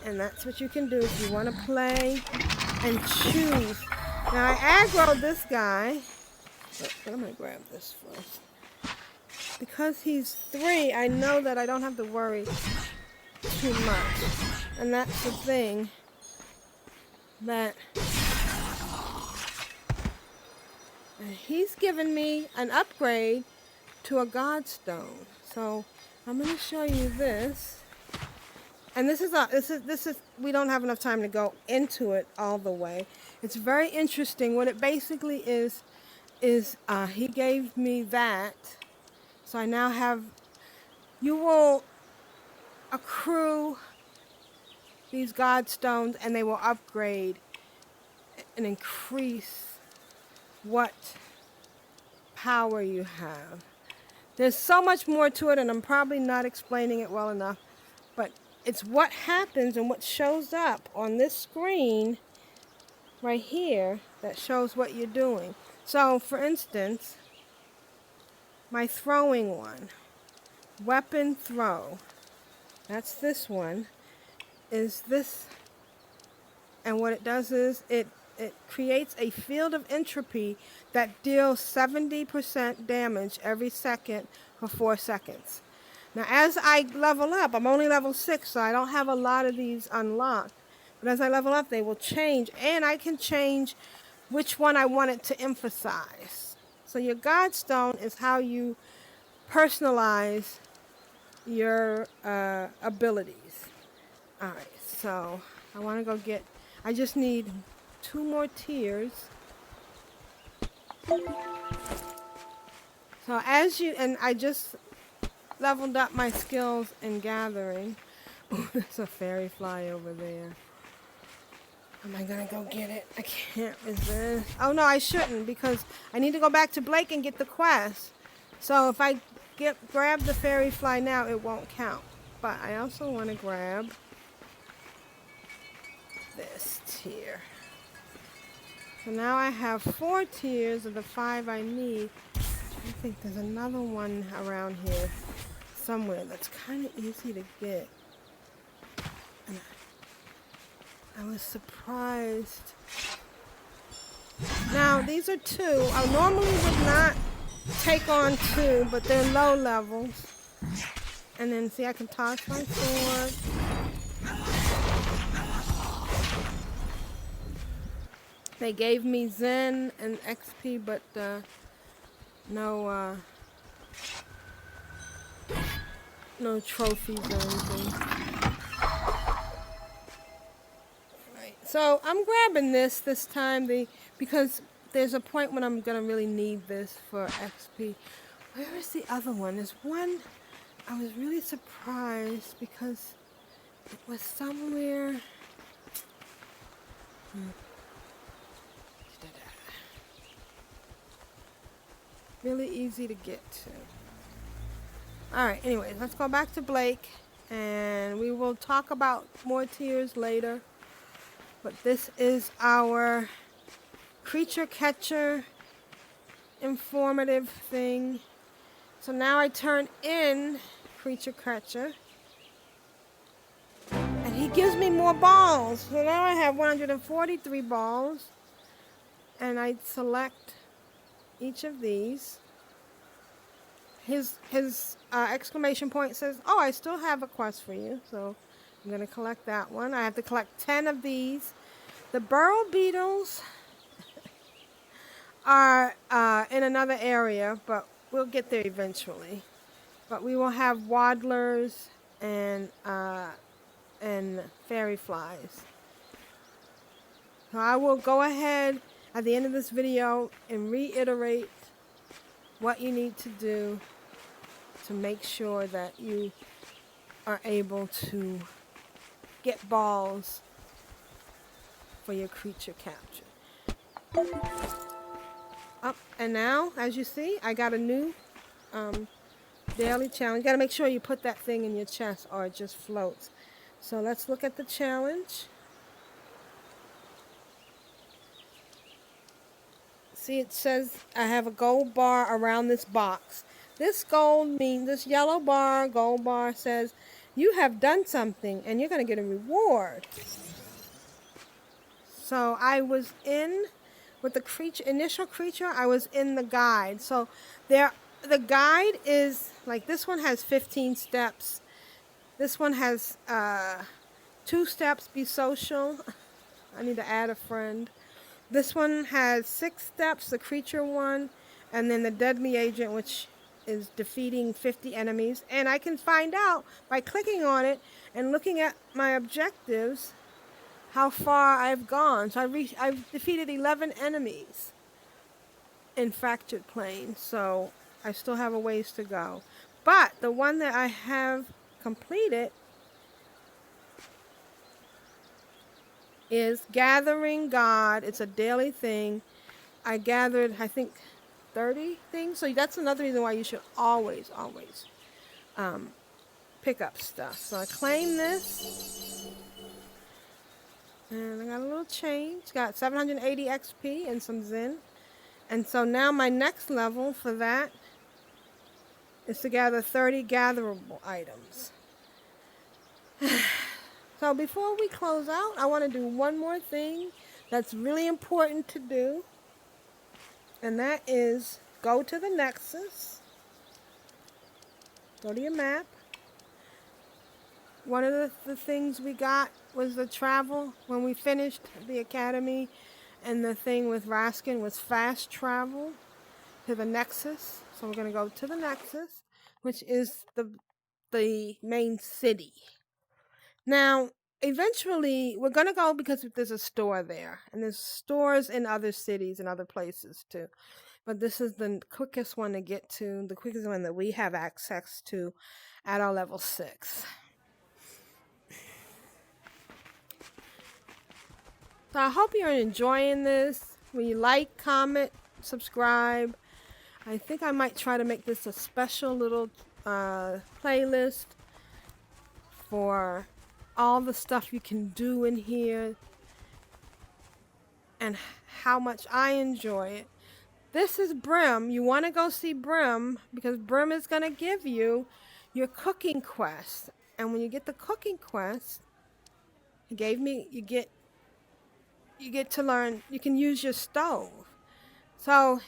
[SPEAKER 2] and that's what you can do if you want to play and choose. Now I aggroed this guy. But I'm gonna grab this first. Because he's 3, I know that I don't have to worry too much. And that's the thing that he's given me an upgrade to a Godstone. So I'm going to show you this. And this is we don't have enough time to go into it all the way. It's very interesting. What it basically is he gave me that. So I now have, you will accrue these Godstones and they will upgrade and increase what power you have. There's so much more to it and I'm probably not explaining it well enough, but it's what happens and what shows up on this screen right here that shows what you're doing. So for instance, my throwing one, weapon throw, that's this one, is this, and what it does is it creates a field of entropy that deals 70% damage every second for 4 seconds. Now as I level up, I'm only level 6, so I don't have a lot of these unlocked, but as I level up they will change, and I can change which one I want it to emphasize. So your Godstone is how you personalize your abilities. Alright, so I want to go get, I just need 2 more tiers. So as you, and I just leveled up my skills in gathering. Oh, there's a fairy fly over there. Am I gonna go get it? I can't resist. Oh no, I shouldn't, because I need to go back to Blake and get the quest. So if I grab the fairy fly now, it won't count. But I also want to grab this tier. So now I have 4 tiers of the 5 I need. I think there's another one around here somewhere that's kind of easy to get. And I was surprised. Now, these are 2. I normally would not take on 2, but they're low levels. And then, see, I can toss my sword. They gave me Zen and XP, but no trophies or anything. So I'm grabbing this time because there's a point when I'm gonna really need this for XP. Where is the other one? There's one I was really surprised because it was somewhere. Really easy to get to. Alright, anyways, let's go back to Blake and we will talk about more tiers later. But this is our creature catcher informative thing. So now I turn in creature catcher. And he gives me more balls. So now I have 143 balls. And I select each of these. His exclamation point says, oh, I still have a quest for you. So I'm going to collect that one. I have to collect 10 of these. The burrow beetles are in another area, but we'll get there eventually. But we will have waddlers and fairy flies. So I will go ahead at the end of this video and reiterate what you need to do to make sure that you are able to get balls for your creature capture. And now, as you see, I got a new daily challenge. You gotta make sure you put that thing in your chest or it just floats. So let's look at the challenge. See, it says I have a gold bar around this box. This yellow bar, gold bar says you have done something and you're gonna get a reward. So I was in with the initial creature, I was in the guide. So the guide is like, this one has 15 steps. This one has 2 steps, be social. I need to add a friend. This one has 6 steps, the creature one, and then the deadly agent, which is defeating 50 enemies. And I can find out by clicking on it and looking at my objectives how far I've gone. So I've defeated 11 enemies in Fractured Plains, so I still have a ways to go. But the one that I have completed is Gathering God. It's a daily thing. I gathered, I think, 30 things. So that's another reason why you should always pick up stuff. So I claim this. And I got a little change. Got 780 XP and some Zen. And so now my next level for that is to gather 30 gatherable items. So before we close out, I want to do one more thing that's really important to do. And that is go to the Nexus. Go to your map. One of the things we got was the travel when we finished the academy, and the thing with Raskin was fast travel to the Nexus. So we're going to go to the Nexus, which is the main city. Now, eventually, we're going to go because there's a store there, and there's stores in other cities and other places too. But this is the quickest one to get to, the quickest one that we have access to at our level 6. So I hope you're enjoying this. When you like, comment, subscribe. I think I might try to make this a special little playlist for all the stuff you can do in here and how much I enjoy it. This is Brim. You want to go see Brim because Brim is going to give you your cooking quest. And when you get the cooking quest, you get to learn, you can use your stove. So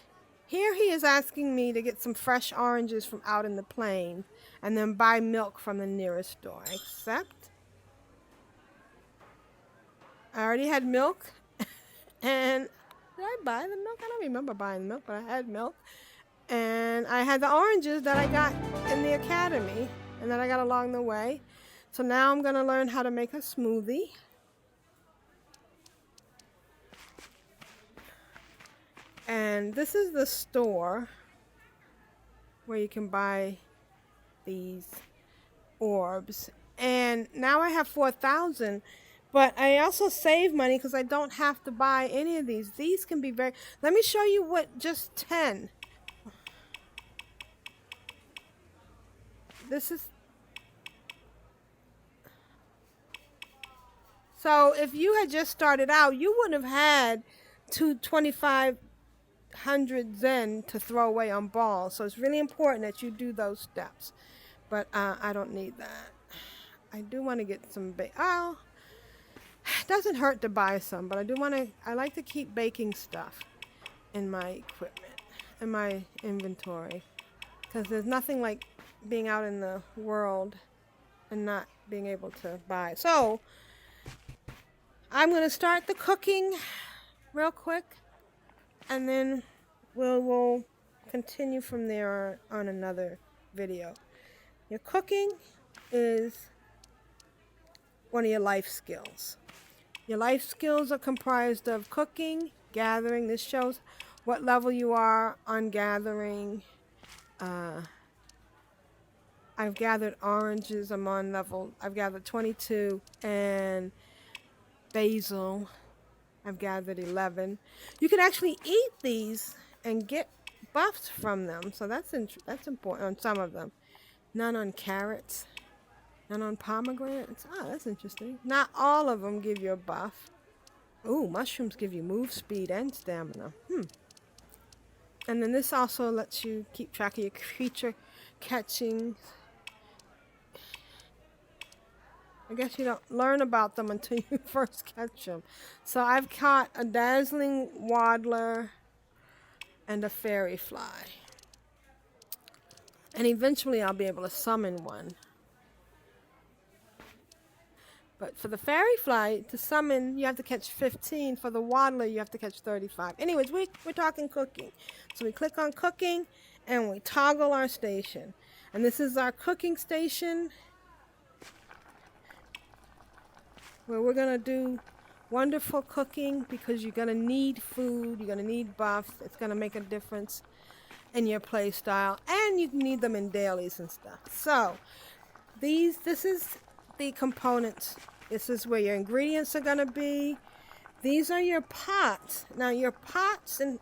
[SPEAKER 2] here he is asking me to get some fresh oranges from out in the plain and then buy milk from the nearest store. I accept. I already had milk. And did I buy the milk? I don't remember buying the milk, but I had milk. And I had the oranges that I got in the academy and that I got along the way. So now I'm going to learn how to make a smoothie. And this is the store where you can buy these orbs. And now I have 4,000, but I also save money because I don't have to buy any of these. These can be very... Let me show you what just 10. This is... So if you had just started out, you wouldn't have had 2,500 Zen to throw away on balls. So it's really important that you do those steps. But I don't need that. I do want to get some oh, it doesn't hurt to buy some, but I like to keep baking stuff in my equipment, in my inventory, because there's nothing like being out in the world and not being able to buy. So I'm going to start the cooking real quick, and then we'll continue from there on another video. Your cooking is one of your life skills. Your life skills are comprised of cooking, gathering. This shows what level you are on gathering. I've gathered oranges. I'm on level, I've gathered 22, and basil, I've gathered 11. You can actually eat these and get buffs from them, so that's important on some of them. None on carrots. None on pomegranates. Oh, that's interesting. Not all of them give you a buff. Ooh, mushrooms give you move speed and stamina. And then this also lets you keep track of your creature catching. I guess you don't learn about them until you first catch them. So I've caught a dazzling waddler and a fairy fly. And eventually I'll be able to summon one. But for the fairy fly, to summon, you have to catch 15. For the waddler, you have to catch 35. Anyways, we're talking cooking. So we click on cooking, and we toggle our station. And this is our cooking station, where we're going to do wonderful cooking, because you're going to need food, you're going to need buffs. It's going to make a difference in your play style, and you need them in dailies and stuff. So this is the components. This is where your ingredients are going to be. These are your pots. Now your pots and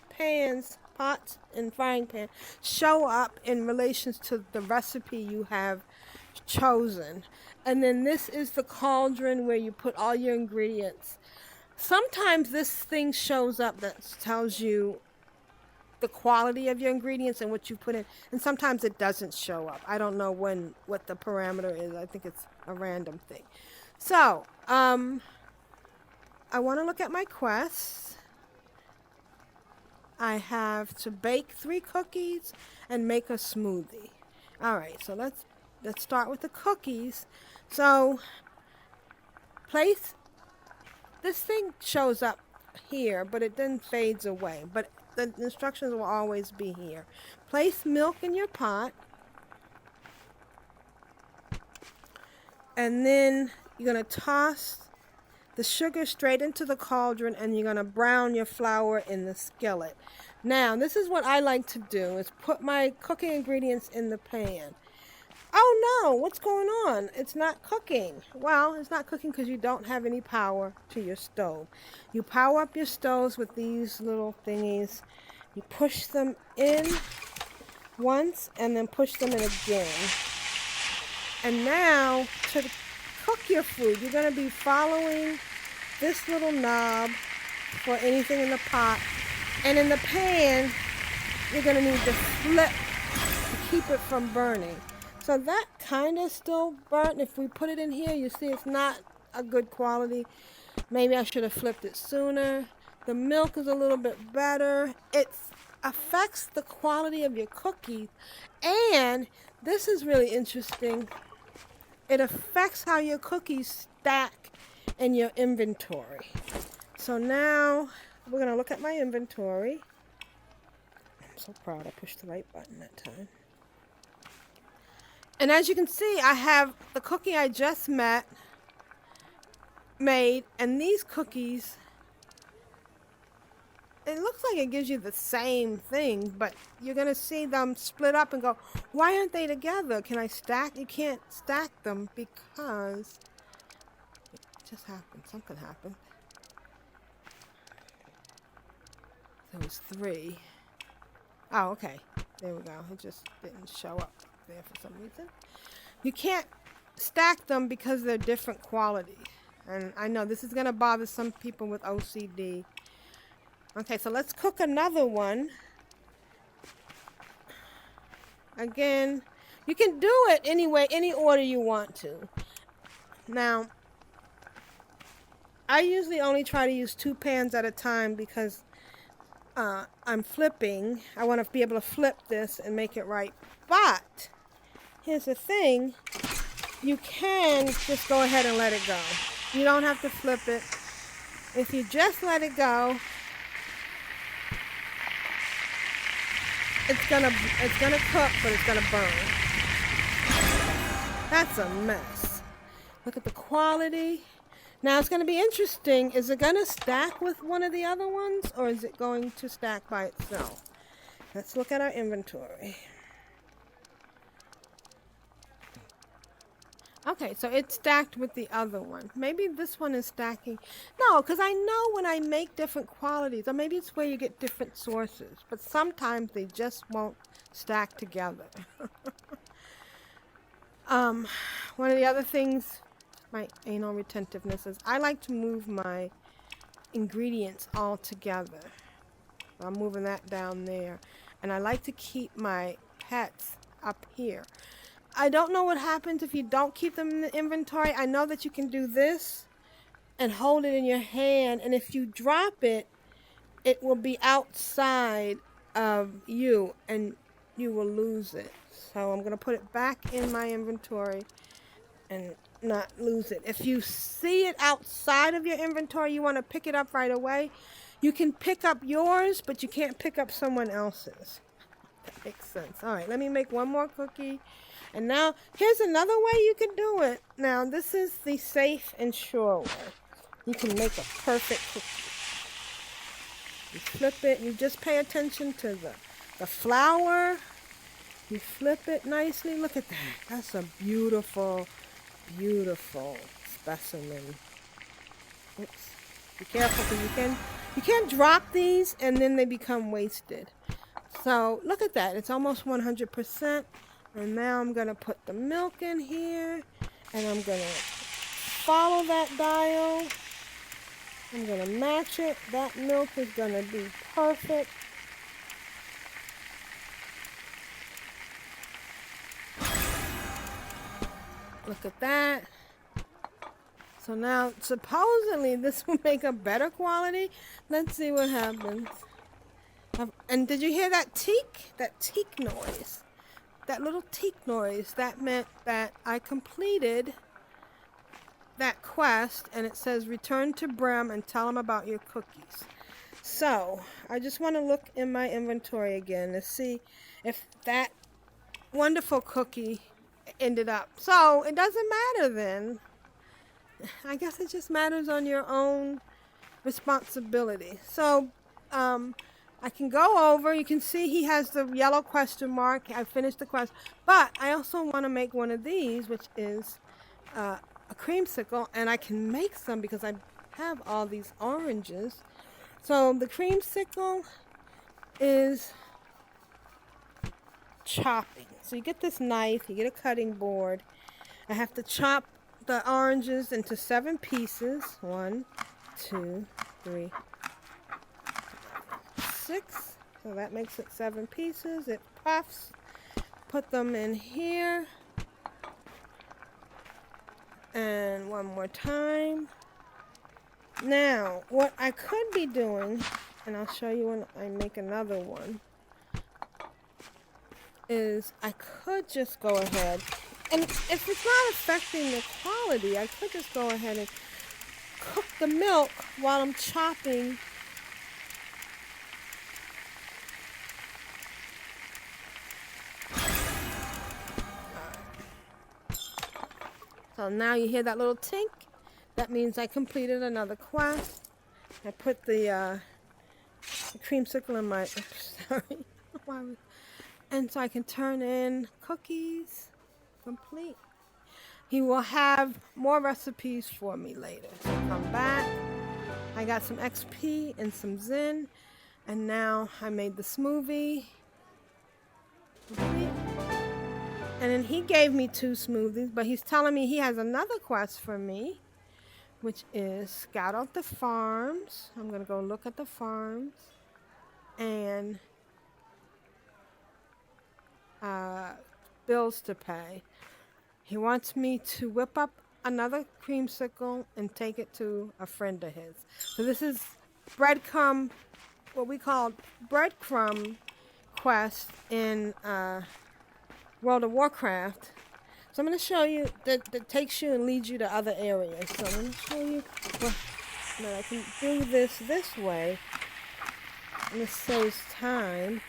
[SPEAKER 2] pans, pots and frying pan, show up in relations to the recipe you have chosen. And then this is the cauldron where you put all your ingredients. Sometimes this thing shows up that tells you the quality of your ingredients and what you put in, and sometimes it doesn't show up. I don't know what the parameter is. I think it's a random thing. So I want to look at my quests. I have to bake 3 cookies and make a smoothie. All right, so let's start with the cookies. So this thing shows up here, but it then fades away, but the instructions will always be here. Place milk in your pot, and then you're going to toss the sugar straight into the cauldron, and you're going to brown your flour in the skillet. Now, this is what I like to do, is put my cooking ingredients in the pan. Oh no, what's going on? It's not cooking. Well, it's not cooking because you don't have any power to your stove. You power up your stoves with these little thingies. You push them in once and then push them in again. And now, to cook your food, you're going to be following this little knob for anything in the pot. And in the pan, you're going to need to flip to keep it from burning. So that kind of still burnt. If we put it in here, you see it's not a good quality. Maybe I should have flipped it sooner. The milk is a little bit better. It affects the quality of your cookies. And this is really interesting. It affects how your cookies stack in your inventory. So now we're going to look at my inventory. I'm so proud I pushed the right button that time. And as you can see, I have the cookie I just made, and these cookies it looks like it gives you the same thing, but you're going to see them split up and go, why aren't they together? Can I stack? You can't stack them because it just happened. Something happened. There was 3. Oh, okay. There we go. It just didn't show up there for some reason. You can't stack them because they're different qualities. And I know this is going to bother some people with OCD. Okay, so let's cook another one. Again, you can do it anyway, any order you want to. Now, I usually only try to use 2 pans at a time because I'm flipping. I want to be able to flip this and make it right. But here's the thing. You can just go ahead and let it go. You don't have to flip it. If you just let it go, it's gonna cook, but it's gonna burn. That's a mess. Look at the quality. Now it's gonna be interesting. Is it gonna stack with one of the other ones, or is it going to stack by itself? Let's look at our inventory. Okay, so it's stacked with the other one. Maybe this one is stacking. No, because I know when I make different qualities, or maybe it's where you get different sources, but sometimes they just won't stack together. One of the other things, my anal retentiveness, is I like to move my ingredients all together. I'm moving that down there. And I like to keep my pets up here. I don't know what happens if you don't keep them in the inventory. I know that you can do this and hold it in your hand, and if you drop it, it will be outside of you and you will lose it. So I'm going to put it back in my inventory and not lose it. If you see it outside of your inventory, you want to pick it up right away. You can pick up yours, but you can't pick up someone else's. That makes sense. All right, let me make one more cookie. And now, here's another way you can do it. Now, this is the safe and sure way. You can make a perfect cookie. You flip it. You just pay attention to the flour. You flip it nicely. Look at that. That's a beautiful, beautiful specimen. Oops. Be careful because you can drop these and then they become wasted. So, look at that. It's almost 100%. And now I'm going to put the milk in here, and I'm going to follow that dial. I'm going to match it. That milk is going to be perfect. Look at that. So now, supposedly, this will make a better quality. Let's see what happens. And did you hear that teak? That teak noise. That little teak noise, that meant that I completed that quest, and it says return to Brim and tell him about your cookies. So, I just want to look in my inventory again to see if that wonderful cookie ended up. So, it doesn't matter then. I guess it just matters on your own responsibility. So, I can go over. You can see he has the yellow question mark. I finished the quest. But I also want to make one of these, which is a creamsicle. And I can make some because I have all these oranges. So the creamsicle is chopping. So you get this knife. You get a cutting board. I have to chop the oranges into 7 pieces. 1, 2, 3, 6, so that makes it 7 pieces. It puffs. Put them in here, and one more time. Now, what I could be doing, and I'll show you when I make another one, is I could just go ahead, and if it's not affecting the quality, I could just go ahead and cook the milk while I'm chopping. So now you hear that little tink. That means I completed another quest. I put the creamsicle in my, oops, sorry. Why would- And so I can turn in cookies. Complete. He will have more recipes for me later. So come back. I got some XP and some Zen. And now I made the smoothie. Complete. And then he gave me 2 smoothies, but he's telling me he has another quest for me, which is scout out the farms. I'm going to go look at the farms. And bills to pay. He wants me to whip up another creamsicle and take it to a friend of his. So this is breadcrumb, what we call breadcrumb quest in World of Warcraft. So I'm going to show you that takes you and leads you to other areas. So I'm going to show you that I can do this way. And this saves time.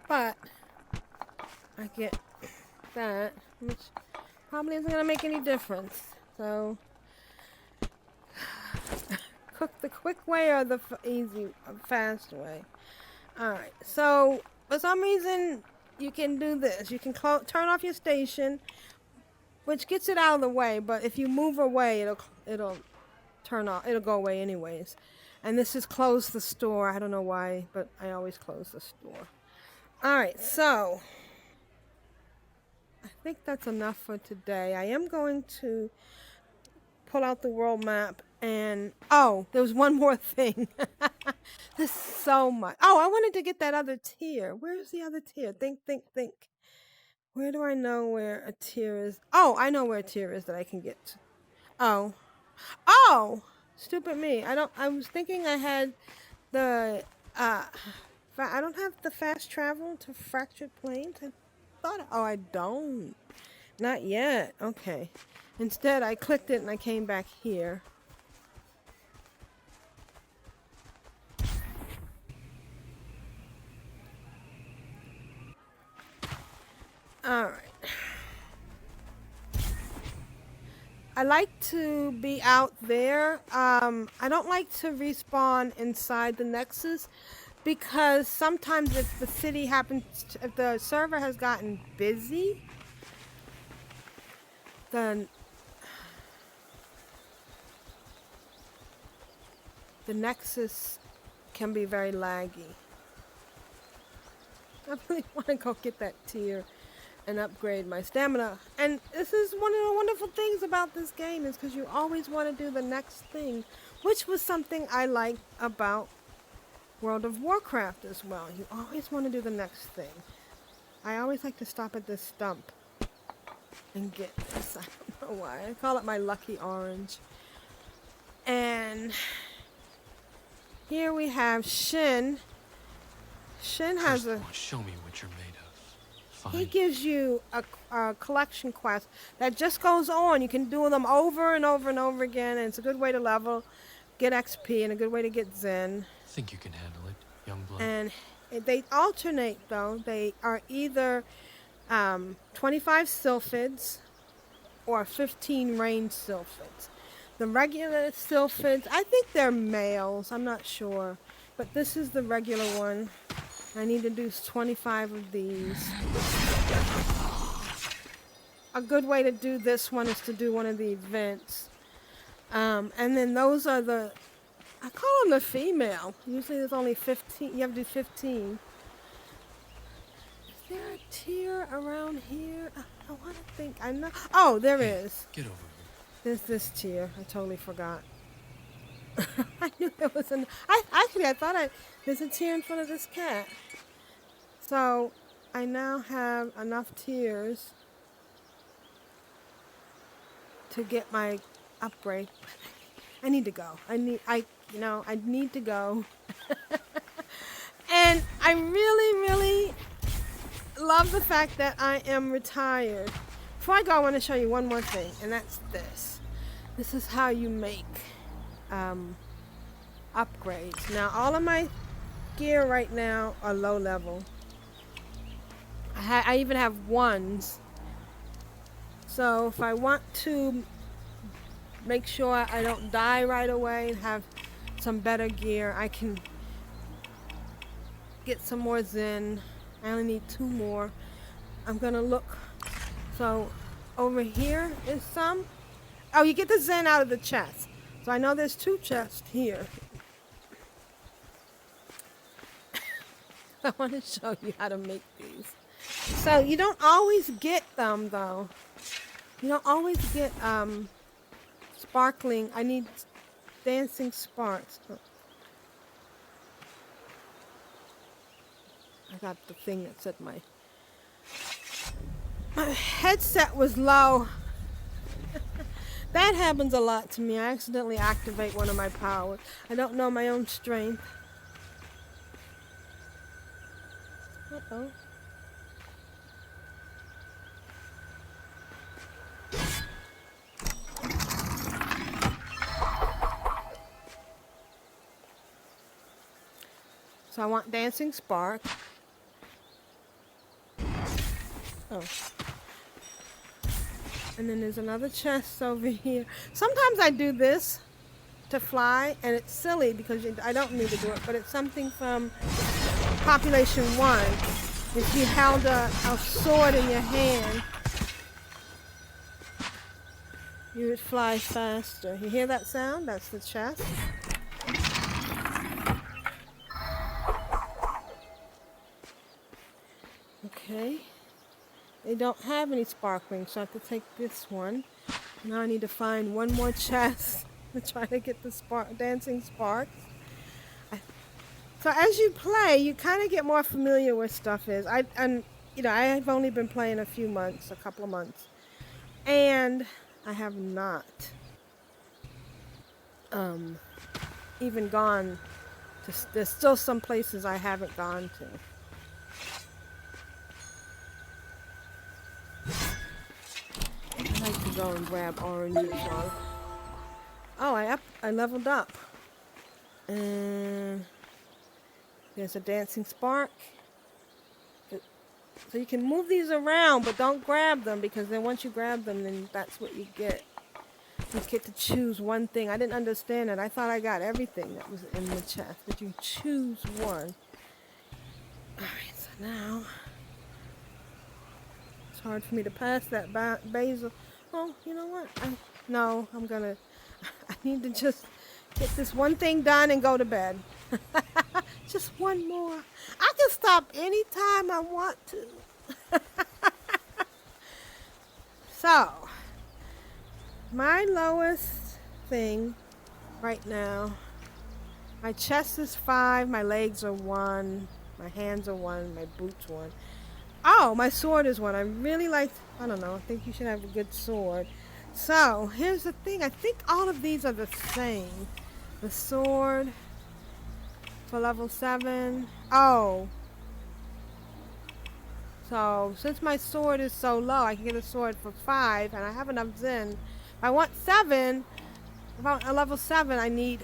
[SPEAKER 2] But I get that, which probably isn't going to make any difference. So, cook the quick way or the fast way. Alright, so for some reason you can do this. You can turn off your station, which gets it out of the way, but if you move away, it'll turn off. It'll go away anyways. And this is close the store. I don't know why, but I always close the store. Alright, so I think that's enough for today. I am going to pull out the world map and, oh, there was one more thing. There's so much. Oh, I wanted to get that other tier. Where's the other tier? Think. Where do I know where a tier is? Oh, I know where a tier is that I can get to. Oh, stupid me. I was thinking I had the, I don't have the fast travel to fractured plains. I don't. Not yet. Okay. Instead, I clicked it and I came back here. Alright. I like to be out there. I don't like to respawn inside the Nexus because sometimes if the city if the server has gotten busy, then the Nexus can be very laggy. I really want to go get that tier and upgrade my stamina. And this is one of the wonderful things about this game is because you always want to do the next thing, which was something I liked about World of Warcraft as well. You always want to do the next thing. I always like to stop at this stump and get this. I don't know why. I call it my lucky orange. And here we have Shin. Shin has a...
[SPEAKER 10] Show me what you're made of. Fine.
[SPEAKER 2] He gives you a collection quest that just goes on. You can do them over and over and over again, and it's a good way to level, get XP, and a good way to get Zen.
[SPEAKER 10] Think you can handle it, young blood?
[SPEAKER 2] And they alternate, though. They are either 25 sylphids or 15 range sylphids. The regular sylphids, I think they're males. I'm not sure. But this is the regular one. I need to do 25 of these. A good way to do this one is to do one of the events. And then those are the... I call them the female. Usually there's only 15. You have to do 15. Is there a tier around here? I want to think. I know. Oh, there is.
[SPEAKER 10] Get over here.
[SPEAKER 2] There's this tier. I totally forgot. I knew there was an... I thought there's a tier in front of this cat. So, I now have enough tiers to get my upgrade. I need to go. I need to go. And I really, really love the fact that I am retired. Before I go, I want to show you one more thing, and that's this. This is how you make upgrades. Now, all of my gear right now are low level. I even have ones. So if I want to make sure I don't die right away and have some better gear. I can get some more Zen. I only need 2 more. I'm gonna look. So over here is some. Oh, you get the Zen out of the chest. So I know there's 2 chests here. I want to show you how to make these. So you don't always get them though. You don't always get sparkling. I need dancing sparks. Oh. I got the thing that said my headset was low. That happens a lot to me. I accidentally activate one of my powers. I don't know my own strength. Uh-oh. So I want dancing spark. Oh. And then there's another chest over here. Sometimes I do this to fly, and it's silly because I don't need to do it, but it's something from Population 1. If you held a sword in your hand, you would fly faster. You hear that sound? That's the chest. Okay. They don't have any sparkling, so I have to take this one. Now I need to find one more chest to try to get the dancing sparks. So as you play, you kind of get more familiar with stuff is. I've only been playing a few months, a couple of months, and I have not even gone to. There's still some places I haven't gone to. I like to go and grab oranges. Oh, I leveled up. And there's a dancing spark. So you can move these around, but don't grab them, because then once you grab them, then that's what you get. You get to choose one thing. I didn't understand it. I thought I got everything that was in the chest, but you choose one. Alright, so now it's hard for me to pass that basil. Oh, you know what? I need to just get this one thing done and go to bed. Just one more. I can stop anytime I want to. So, my lowest thing right now, my chest is 5, my legs are 1, my hands are 1, my boots 1. Oh, my sword is 1. I really like, I don't know, I think you should have a good sword. So, here's the thing. I think all of these are the same. The sword for level 7. Oh. So, since my sword is so low, I can get a sword for 5, and I have enough Zen. If I want 7, about a level 7, I need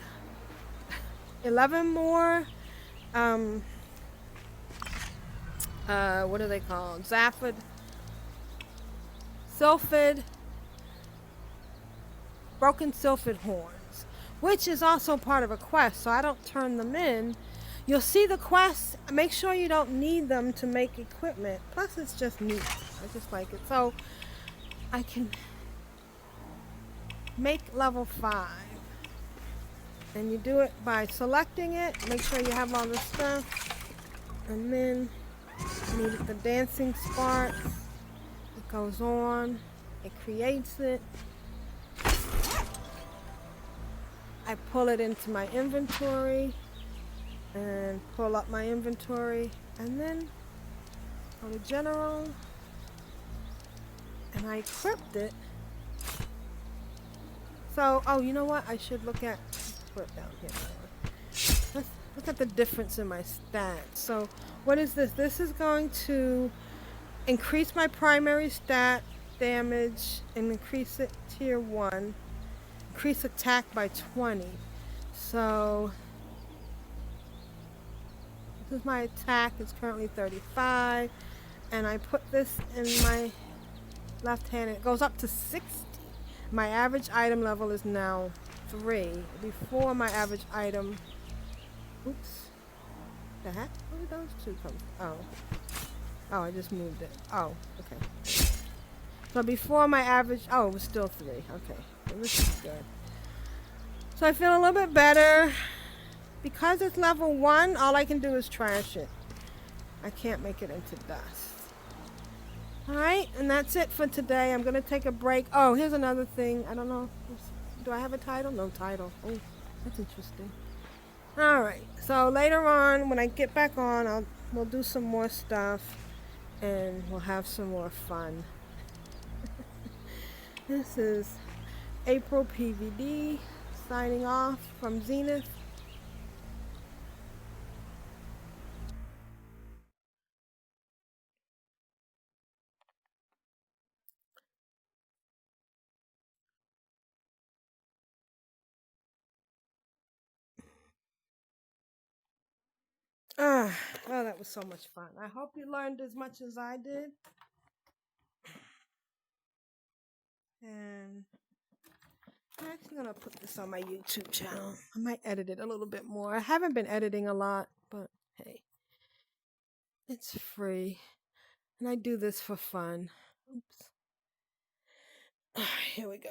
[SPEAKER 2] 11 more, what are they called? Zaphid, Sylphid, broken Sylphid horns, which is also part of a quest, so I don't turn them in. You'll see the quests. Make sure you don't need them to make equipment. Plus, it's just neat. I just like it. So, I can make level 5. And you do it by selecting it. Make sure you have all the stuff. And then you need the dancing spark. It goes on. It creates it. I pull it into my inventory and pull up my inventory, and then go to general, and I equipped it. So, oh, you know what? I should look at, put it down here. Let's look at the difference in my stats. So, what is this? This is going to increase my primary stat damage and increase it tier 1. Increase attack by 20. So this is my attack. It's currently 35, and I put this in my left hand. It goes up to 60. My average item level is now 3. Before my average item... Oops. The heck? Where did those two come from? Oh. Oh, I just moved it. Oh, okay. So before my average... Oh, it was still 3. Okay. So this is good. So I feel a little bit better. Because it's level 1, all I can do is trash it. I can't make it into dust. Alright, and that's it for today. I'm going to take a break. Oh, here's another thing. I don't know. Do I have a title? No title. Oh, that's interesting. Alright, so later on, when I get back on, we'll do some more stuff. And we'll have some more fun. This is AprilPvd signing off from Zenith. Oh, that was so much fun. I hope you learned as much as I did. And I'm actually going to put this on my YouTube channel. I might edit it a little bit more. I haven't been editing a lot, but hey, it's free. And I do this for fun. Oops. Here we go.